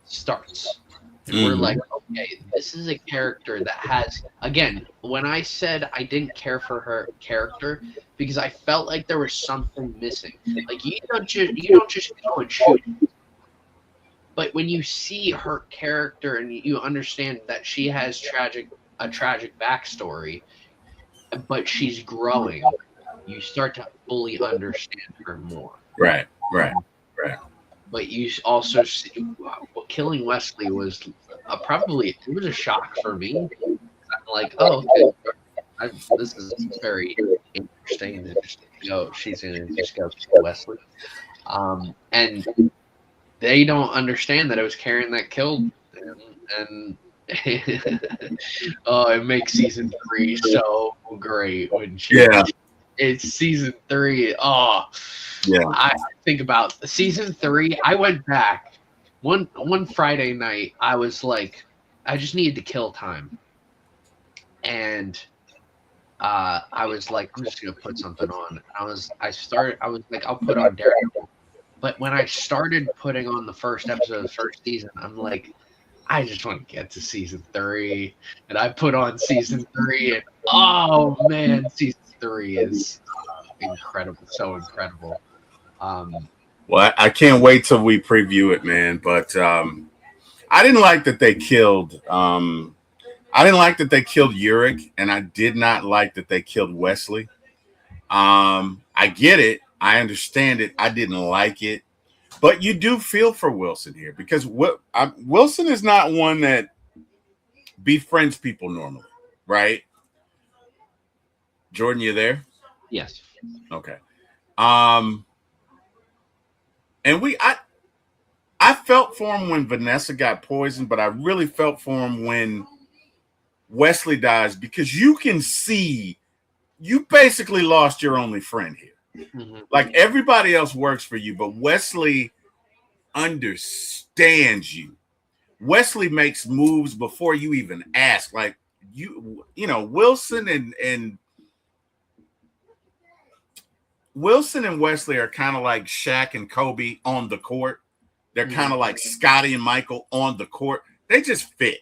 starts. And we're like, okay, this is a character that has, again, when I said I didn't care for her character because I felt like there was something missing. Like you don't just go and shoot. But when you see her character and you understand that she has a tragic backstory, but she's growing, you start to fully understand her more. Right. But you also see, killing Wesley was probably it was a shock for me. I'm like, oh, okay. This is very interesting. That she's gonna just go kill Wesley, and they don't understand that it was Karen that killed him, and oh, it makes season 3 so great when she. Yeah. It's season 3. Oh, yeah. I think about season 3. I went back one Friday night. I was like, I just needed to kill time, and I was like, I'm just gonna put something on. I was like, I'll put on Daredevil. But when I started putting on the first episode of the first season, I'm like, I just want to get to season 3, and I put on season 3, and oh man, season 3 is incredible, so incredible. Well, I can't wait till we preview it, man. But I didn't like that they killed. I didn't like that they killed Uric, and I did not like that they killed Wesley. I get it. I understand it. I didn't like it. But you do feel for Wilson here because Wilson is not one that befriends people normally, right? Jordan, you there? Yes. Okay. And I felt for him when Vanessa got poisoned, but I really felt for him when Wesley dies because you can see you basically lost your only friend here. Mm-hmm. Like everybody else works for you, but Wesley understands you. Wesley makes moves before you even ask. Like Wilson and Wesley are kind of like Shaq and Kobe on the court. They're kind of like Scotty and Michael on the court. They just fit.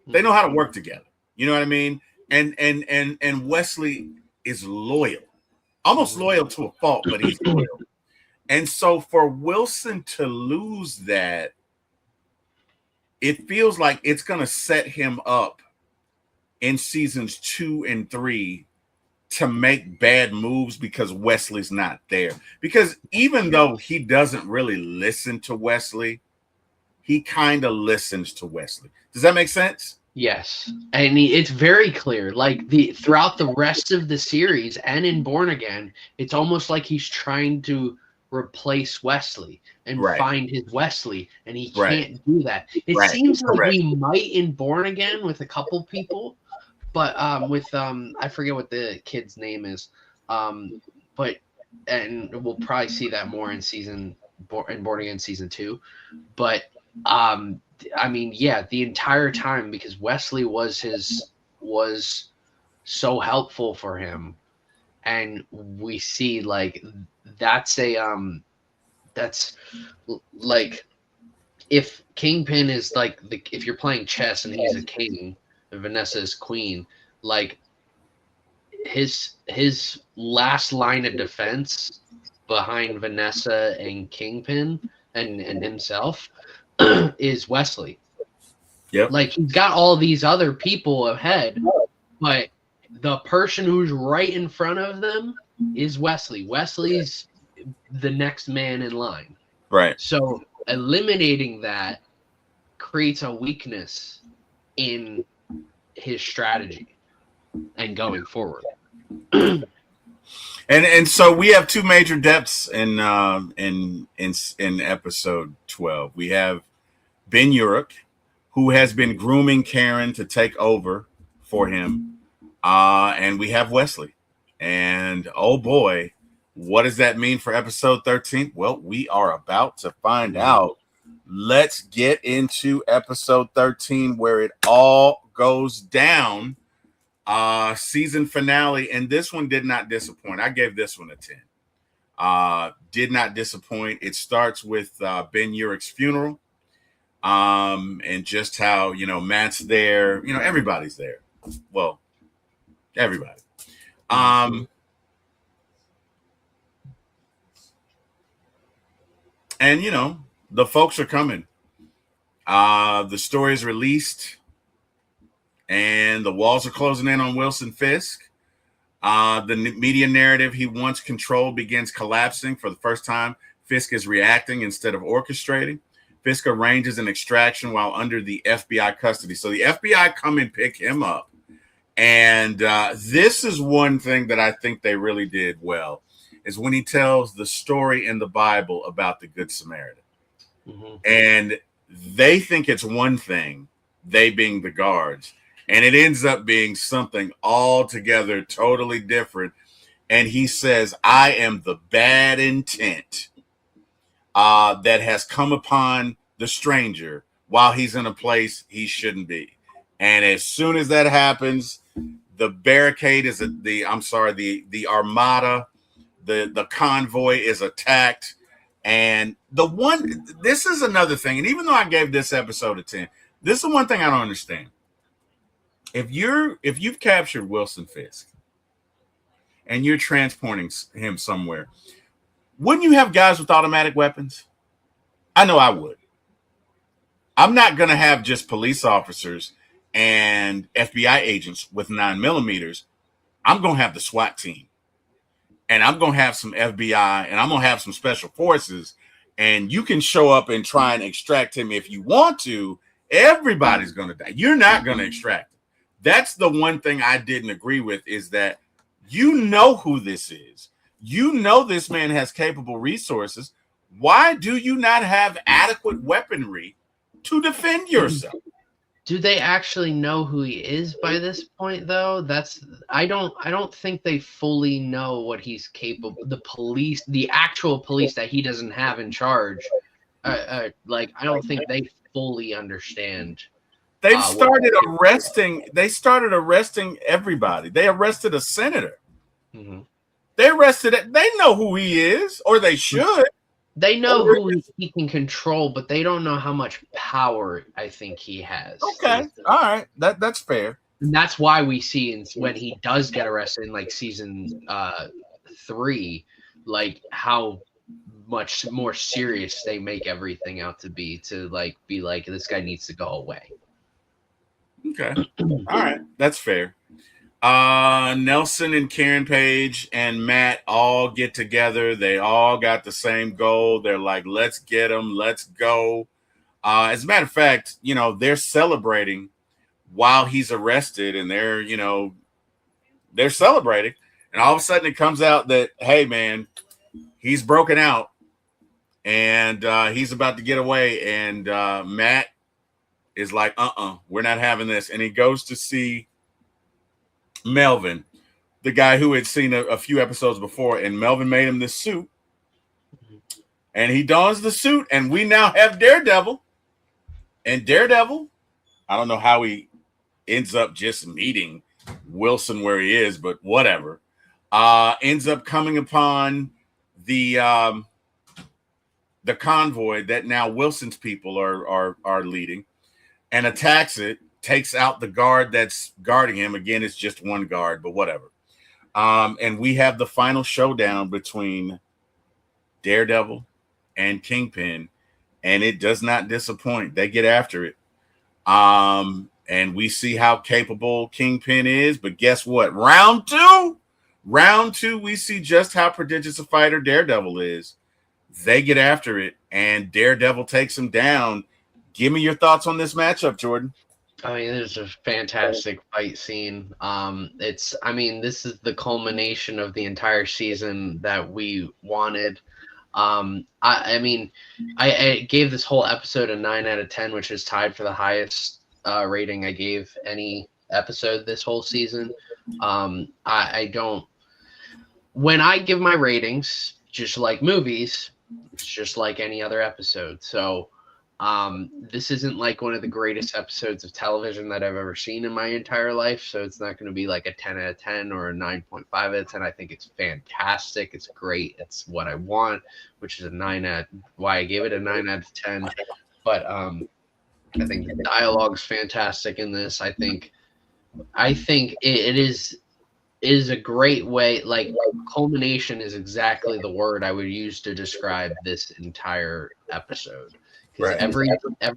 They know how to work together. You know what I mean? and Wesley is loyal, almost loyal to a fault, but he's loyal. And so for Wilson to lose that, it feels like it's going to set him up in seasons 2 and 3 to make bad moves because Wesley's not there. Because even though he doesn't really listen to Wesley, he kind of listens to Wesley. Does that make sense? Yes, and it's very clear. Like throughout the rest of the series and in Born Again, it's almost like he's trying to replace Wesley and find his Wesley, and he can't do that. It seems like he might in Born Again with a couple people, but with I forget what the kid's name is, but and we'll probably see that more in Born Again season 2, but I mean, yeah, the entire time, because Wesley was so helpful for him, and we see like that's like if Kingpin is like if you're playing chess and he's a king and Vanessa is queen, like his last line of defense behind Vanessa and Kingpin and himself is Wesley. Yep. Like he's got all these other people ahead, but the person who's right in front of them is Wesley. Wesley's the next man in line. Right. So eliminating that creates a weakness in his strategy and going forward. And so we have two major depths in episode 12. We have Ben Urich, who has been grooming Karen to take over for him, and we have Wesley. And oh boy, what does that mean for episode 13? Well, we are about to find out. Let's get into episode 13, where it all goes down. Season finale, and this one did not disappoint. I gave this one a 10. Did not disappoint. It starts with Ben Urich's funeral, and just how Matt's there. Everybody's there. Well, everybody. And the folks are coming. The story is released. And the walls are closing in on Wilson Fisk. The media narrative he once controlled begins collapsing. For the first time, Fisk is reacting instead of orchestrating. Fisk arranges an extraction while under the FBI custody. So the FBI come and pick him up. And this is one thing that I think they really did well, is when he tells the story in the Bible about the Good Samaritan. Mm-hmm. And they think it's one thing, they being the guards. And it ends up being something altogether totally different. And he says, I am the bad intent that has come upon the stranger while he's in a place he shouldn't be. And as soon as that happens, the barricade is the armada, the convoy is attacked. And this is another thing. And even though I gave this episode a 10, this is one thing I don't understand. If you've captured Wilson Fisk and you're transporting him somewhere, wouldn't you have guys with automatic weapons? I know I would. I'm not going to have just police officers and FBI agents with 9mm. I'm going to have the SWAT team, and I'm going to have some FBI, and I'm going to have some special forces, and you can show up and try and extract him if you want to. Everybody's going to die. You're not going to extract him. That's the one thing I didn't agree with, is that you know who this is. You know this man has capable resources. Why do you not have adequate weaponry to defend yourself? Do they actually know who he is by this point, though? I don't think they fully know what he's capable. The actual police that he doesn't have in charge, I don't think they fully understand. They started arresting everybody. They arrested a senator. Mm-hmm. They know who he is, or they should. They know who he can control, but they don't know how much power I think he has. Okay, all right, that's fair. And that's why we see when he does get arrested in like season 3, like how much more serious they make everything out to be like this guy needs to go away. Okay. All right. That's fair. Nelson and Karen Page and Matt all get together. They all got the same goal. They're like, let's get him. Let's go. As a matter of fact, they're celebrating while he's arrested, and they're celebrating. And all of a sudden it comes out that, hey, man, he's broken out and he's about to get away. And Matt is like, we're not having this. And he goes to see Melvin, the guy who had seen a few episodes before, and Melvin made him this suit. And he dons the suit, and we now have Daredevil. And Daredevil, I don't know how he ends up just meeting Wilson where he is, but whatever. Ends up coming upon the convoy that now Wilson's people are leading, and attacks it, takes out the guard that's guarding him. Again, it's just one guard, but whatever. And we have the final showdown between Daredevil and Kingpin, and it does not disappoint. They get after it. And we see how capable Kingpin is, but guess what? Round two, we see just how prodigious a fighter Daredevil is. They get after it, and Daredevil takes him down. Give me your thoughts on this matchup, Jordan. I mean, it's a fantastic fight scene. This is the culmination of the entire season that we wanted. I gave this whole episode a 9 out of 10, which is tied for the highest rating I gave any episode this whole season. I don't. When I give my ratings, just like movies, it's just like any other episode. So this isn't like one of the greatest episodes of television that I've ever seen in my entire life. So it's not going to be like a 10 out of 10 or a 9.5 out of 10. I think it's fantastic. It's great. It's what I want, which is why I gave it a 9 out of 10. But I think the dialogue's fantastic in this. I think it is a great way. Like, culmination is exactly the word I would use to describe this entire episode. Because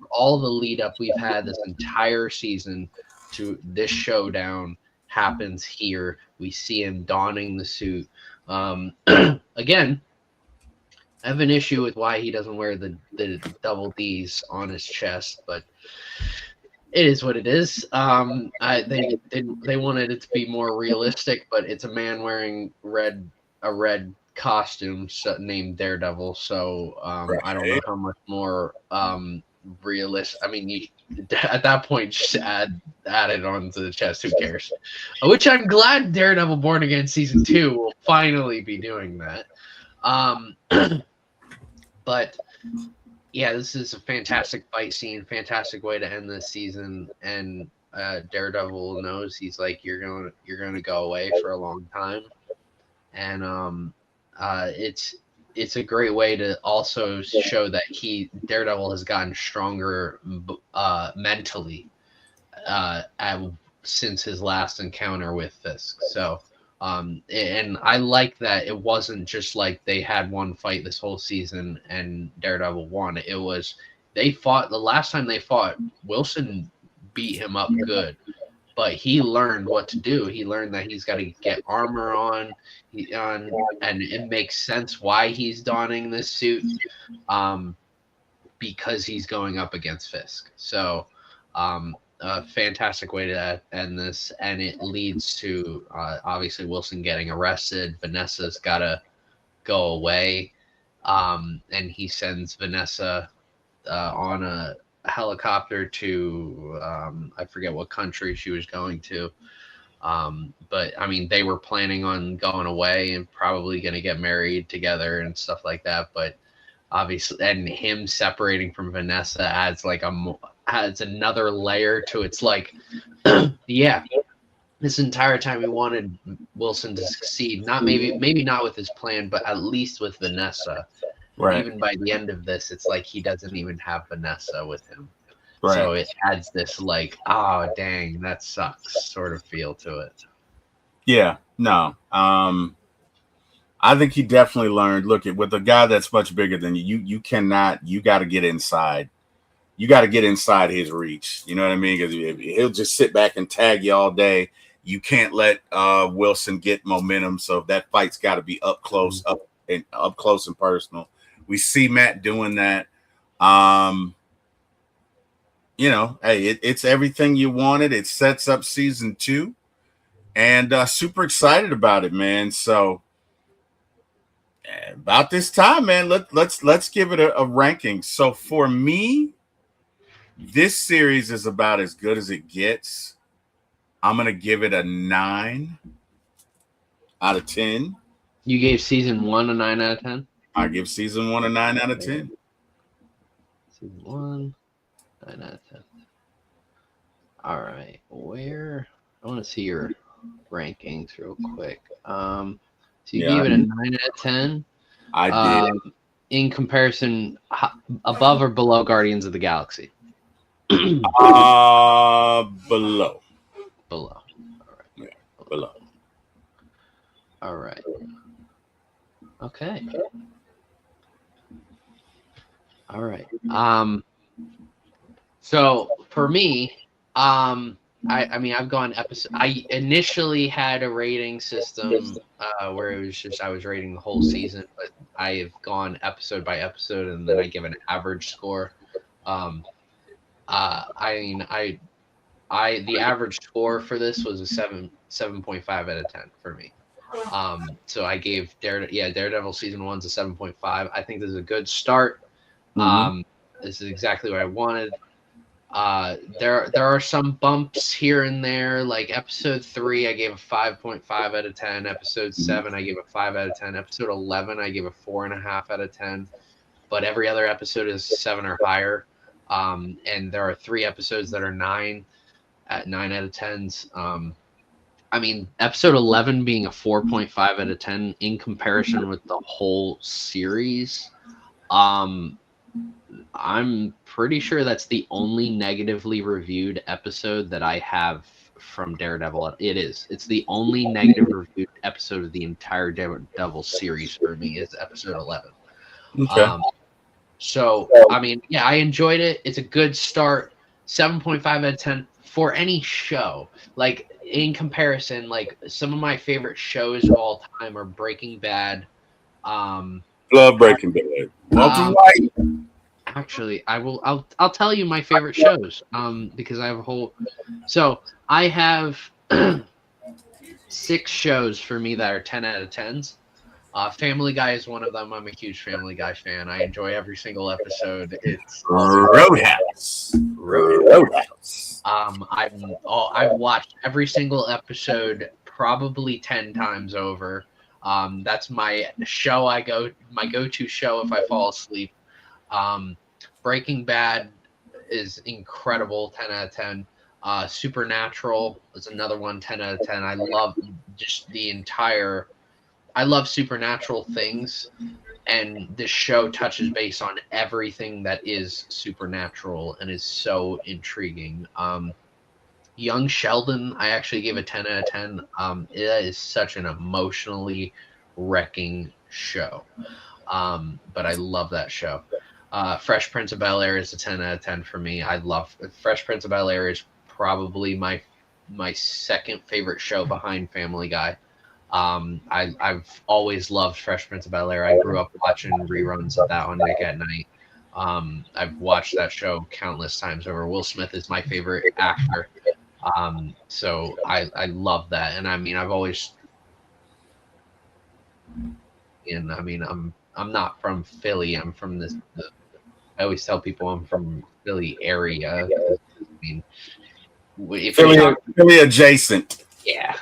all the lead up we've had this entire season to this showdown happens here. We see him donning the suit. Again, I have an issue with why he doesn't wear the double D's on his chest, but it is what it is. They wanted it to be more realistic, but it's a man wearing a red costume named Daredevil. So I don't know how much more realistic. I mean, at that point, just add it onto the chest. Who cares? Which I'm glad Daredevil Born Again season 2 will finally be doing that. But yeah, this is a fantastic fight scene, fantastic way to end this season, and Daredevil knows he's like, you're gonna go away for a long time, and it's a great way to also show that Daredevil has gotten stronger mentally since his last encounter with Fisk. So. And I like that it wasn't just like they had one fight this whole season and Daredevil won. It was they fought the last time they fought. Wilson beat him up good, but he learned what to do. He learned that he's got to get armor on, and it makes sense why he's donning this suit, because he's going up against Fisk. So, a fantastic way to end this, and it leads to obviously Wilson getting arrested. Vanessa's got to go away, and he sends Vanessa on a helicopter to I forget what country she was going to, but I mean they were planning on going away and probably going to get married together and stuff like that. But obviously, and him separating from Vanessa adds another layer to it's like, yeah, this entire time we wanted Wilson to succeed. Not maybe not with his plan, but at least with Vanessa. Right. Even by the end of this, it's like he doesn't even have Vanessa with him. So Right. it adds this like, oh dang, that sucks sort of feel to it. Yeah. No. I think he definitely learned. Look, with a guy that's much bigger than you, you cannot. You got to get inside. You got to get inside his reach. You know what I mean? Because he'll just sit back and tag you all day. You can't let Wilson get momentum. So that fight's got to be up close, up close and personal. We see Matt doing that. You know, hey, it's everything you wanted. It sets up season 2, and super excited about it, man. So about this time, man, let's give it a ranking. So for me, this series is about as good as it gets. I'm gonna give it a 9 out of 10. You gave season 1 a 9 out of 10? I give season 1 a 9 out of 10. Season 1, 9 out of 10. All right, where I want to see your rankings real quick. So you gave it a 9 out of 10. I did. In comparison, above or below Guardians of the Galaxy? Below. Below. All right. Yeah, below. All right. Okay. All right. So for me, I mean, I've gone episode. I initially had a rating system where it was just I was rating the whole season, but I have gone episode by episode, and then I give an average score. I mean, the average score for this was a 7.5 out of 10 for me. So I gave Daredevil season 1's a 7.5. I think this is a good start. This is exactly what I wanted. There are some bumps here and there, like episode 3 I gave a 5.5 out of 10, episode 7 I gave a 5 out of 10, episode 11 I gave a 4.5 out of 10, but every other episode is 7 or higher. And there are 3 episodes that are 9 out of 10s. I mean, episode 11 being a 4.5 out of 10 in comparison with the whole series. I'm pretty sure that's the only negatively reviewed episode that I have from Daredevil. It's the only negative reviewed episode of the entire Daredevil series for me is episode 11. Okay. So, I mean, yeah, I enjoyed it. It's a good start. 7.5 out of 10 for any show. Like, in comparison, like, some of my favorite shows of all time are Breaking Bad. Love Breaking Bad. Walter White. Actually, I'll tell you my favorite shows. Because I have a whole. So I have 6 shows for me that are 10 out of 10s. Family Guy is one of them. I'm a huge Family Guy fan. I enjoy every single episode. It's Roadhouse. I've watched every single episode probably 10 times over. That's my show. My go-to show if I fall asleep. Breaking Bad is incredible, 10 out of 10. Supernatural is another one, 10 out of 10. I love just I love supernatural things, and this show touches base on everything that is supernatural and is so intriguing. Young Sheldon, I actually gave a 10 out of 10. It is such an emotionally wrecking show. But I love that show. Fresh Prince of Bel-Air is a 10 out of 10 for me. I love Fresh Prince of Bel-Air is probably my second favorite show behind Family Guy. I've always loved Fresh Prince of Bel-Air. I grew up watching reruns of that on Nick at Night. I've watched that show countless times over. Will Smith is my favorite actor. So I love that. And I mean, I mean, I'm not from Philly. I'm from I always tell people I'm from Philly area. I mean, if Philly adjacent. Yeah.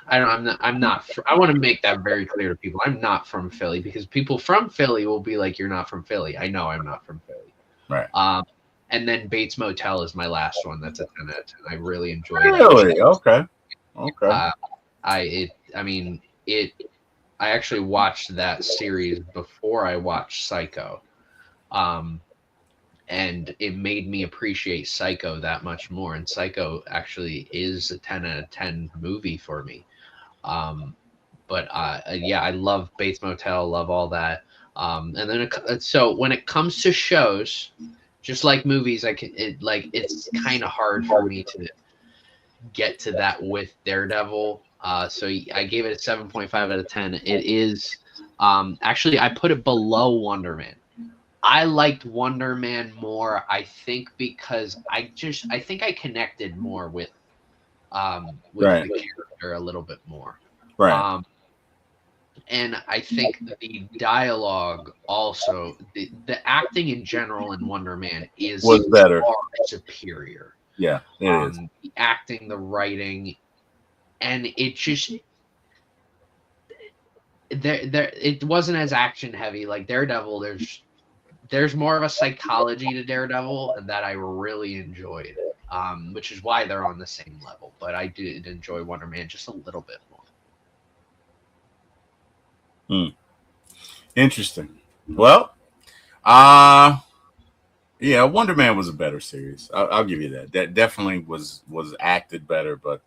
I'm not. I want to make that very clear to people. I'm not from Philly because people from Philly will be like, "You're not from Philly." I know I'm not from Philly. Right. And then Bates Motel is my last one. That's a 10 out of 10. I really enjoy Really? that. Okay. I actually watched that series before I watched Psycho. and it made me appreciate Psycho that much more. And Psycho actually is a 10 out of 10 movie for me. Um, but yeah, I love Bates Motel, love all that. And then so when it comes to shows, just like movies, it's kind of hard for me to get to that with Daredevil. So I gave it a 7.5 out of 10. It is actually I put it below Wonder Man. I liked Wonder Man more, I think, because I think I connected more with Right. the character a little bit more. Right. And I think the dialogue also, the acting in general in Wonder Man Was better. far superior. Yeah, it is. The acting, the writing, and it just there it wasn't as action heavy like Daredevil. There's more of a psychology to Daredevil, and that I really enjoyed. Which is why they're on the same level. But I did enjoy Wonder Man just a little bit more. Interesting. Well, yeah, Wonder Man was a better series. I'll give you that. That definitely was acted better, but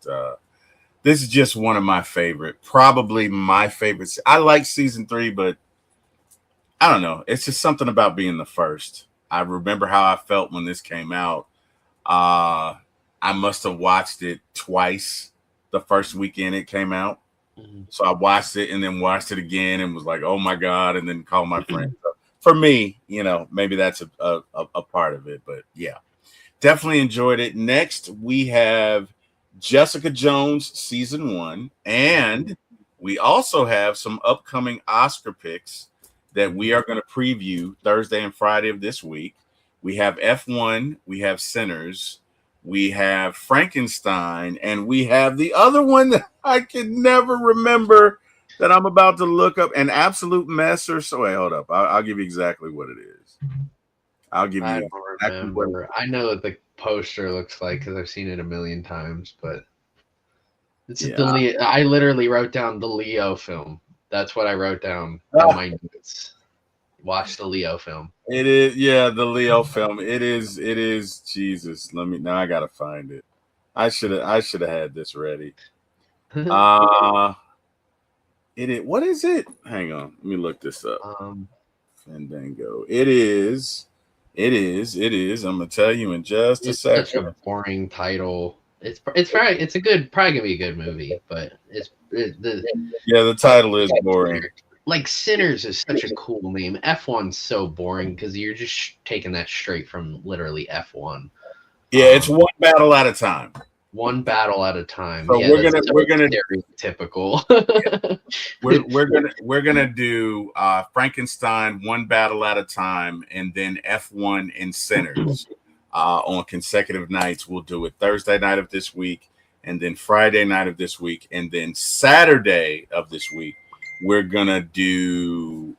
this is just one of my favorite, probably my favorite. I like season 3, but I don't know. It's just something about being the first. I remember how I felt when this came out. I must have watched it twice the first weekend it came out. Mm-hmm. So I watched it and then watched it again and was like, oh my God, and then called my friend. So for me, maybe that's a part of it. But yeah, definitely enjoyed it. Next, we have Jessica Jones season 1. And we also have some upcoming Oscar picks that we are going to preview Thursday and Friday of this week. We have F1, we have Sinners, we have Frankenstein, and we have the other one that I can never remember that I'm about to look up, an absolute mess or so. Wait, hold up. I'll give you exactly what it is. I'll give you I don't exactly remember. I know what the poster looks like because I've seen it a million times, but it's I literally wrote down the Leo film. That's what I wrote down in my notes. Watch the Leo film. It is, yeah, the Leo film. It is. Jesus, now I gotta find it. I should have had this ready. It is. What is it? Hang on, let me look this up. Fandango. It is. I'm gonna tell you in just a second. Such a boring title. It's probably gonna be a good movie, but the title is boring. Like Sinners is such a cool name. F1's so boring because you're just taking that straight from literally F1. Yeah, it's one battle at a time. One battle at a time. So yeah, we're gonna stereotypical. we're gonna do Frankenstein one battle at a time, and then F1 and Sinners on consecutive nights. We'll do it Thursday night of this week, and then Friday night of this week, and then Saturday of this week. We're gonna do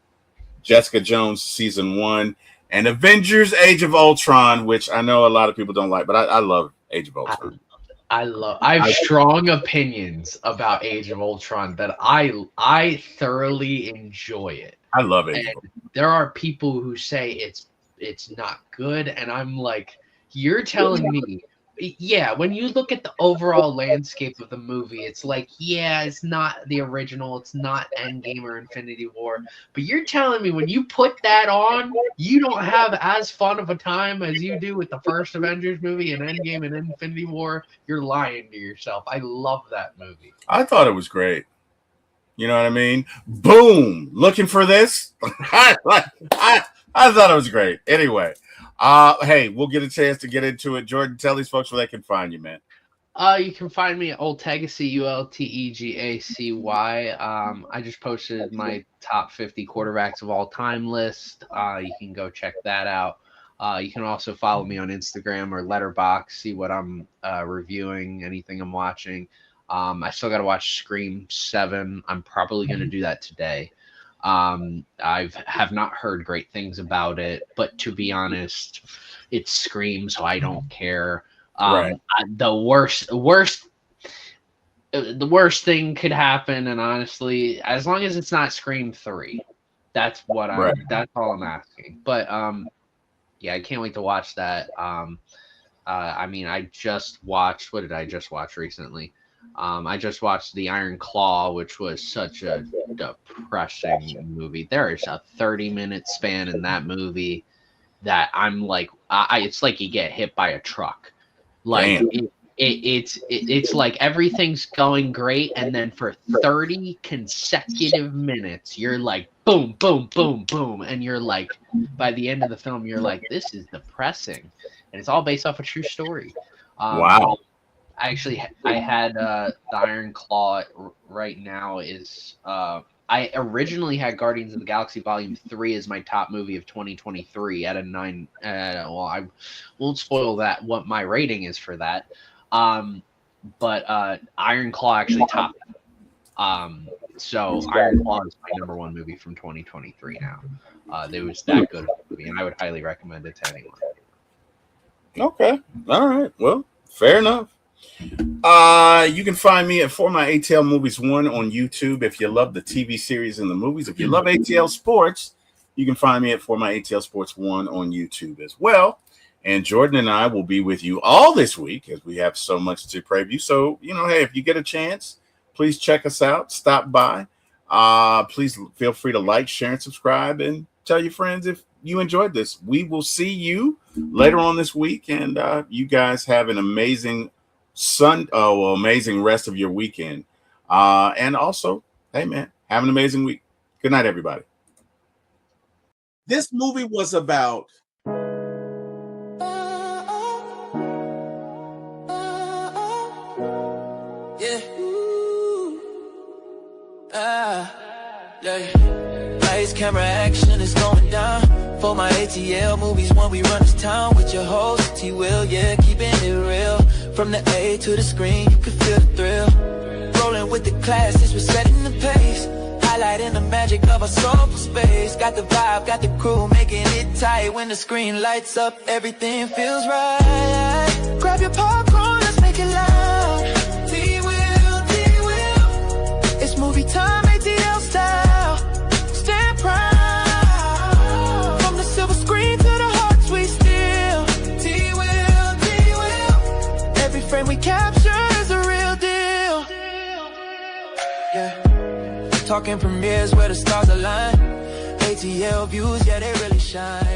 Jessica Jones season 1 and Avengers Age of Ultron, which I know a lot of people don't like, but I love Age of Ultron. I have strong opinions about Age of Ultron that I thoroughly enjoy it. I love it. There are people who say it's not good, and I'm like, you're telling me. Yeah, when you look at the overall landscape of the movie, it's like, yeah, it's not the original, it's not Endgame or Infinity War, but you're telling me when you put that on, you don't have as fun of a time as you do with the first Avengers movie and Endgame and Infinity War. You're lying to yourself. I love that movie. I thought it was great. You know what I mean? Boom! Looking for this? I thought it was great. Anyway. Hey, we'll get a chance to get into it. Jordan, tell these folks where they can find you, man. You can find me at Ultegacy, Ultegacy. I just posted my top 50 quarterbacks of all time list. You can go check that out. You can also follow me on Instagram or Letterboxd, see what I'm reviewing, anything I'm watching. I still got to watch Scream 7. I'm probably going to do that today. I have not heard great things about it, but to be honest, it's Scream, so I don't care. Right. The worst thing could happen, and honestly, as long as it's not Scream 3, that's all I'm asking. But I can't wait to watch that. I mean, I just watched. What did I just watch recently? I just watched The Iron Claw, which was such a depressing movie. There is a 30-minute span in that movie that I'm like, it's like you get hit by a truck. Like it's like everything's going great, and then for 30 consecutive minutes, you're like, boom, boom, boom, boom, and you're like, by the end of the film, you're like, this is depressing, and it's all based off a true story. Wow. I had the Iron Claw right now is I originally had Guardians of the Galaxy Volume 3 as my top movie of 2023 at a 9. Well, I won't spoil that what my rating is for that. But Iron Claw actually topped it. So Iron Claw is my number one movie from 2023 now. It was that good of a movie, and I would highly recommend it to anyone. Okay. All right. Well, fair enough. You can find me at For My ATL Movies 1 on YouTube if you love the TV series and the movies. If you love ATL Sports, you can find me at For My ATL Sports 1 on YouTube as well. And Jordan and I will be with you all this week as we have so much to preview. So, hey, if you get a chance, please check us out. Stop by. Please feel free to like, share, and subscribe, and tell your friends if you enjoyed this. We will see you later on this week, and you guys have an amazing amazing rest of your weekend. And also, hey man, have an amazing week. Good night, everybody. This movie was about Lights, camera, action is going down. For my ATL movies, when we run this town with your host, T-Will, yeah, keeping it real. From the A to the screen, you can feel the thrill. Rolling with the classes, we're setting the pace. Highlighting the magic of our soulful space. Got the vibe, got the crew, making it tight. When the screen lights up, everything feels right. Grab your popcorn, let's make it loud. T-Will, T-Will. It's movie time, ATL style. Stand proud. From the silver screen to the hearts we steal. T-Will, T-Will. Every frame we capture is a real deal. Yeah. Talking premieres where the stars align. ATL views, yeah, they really shine.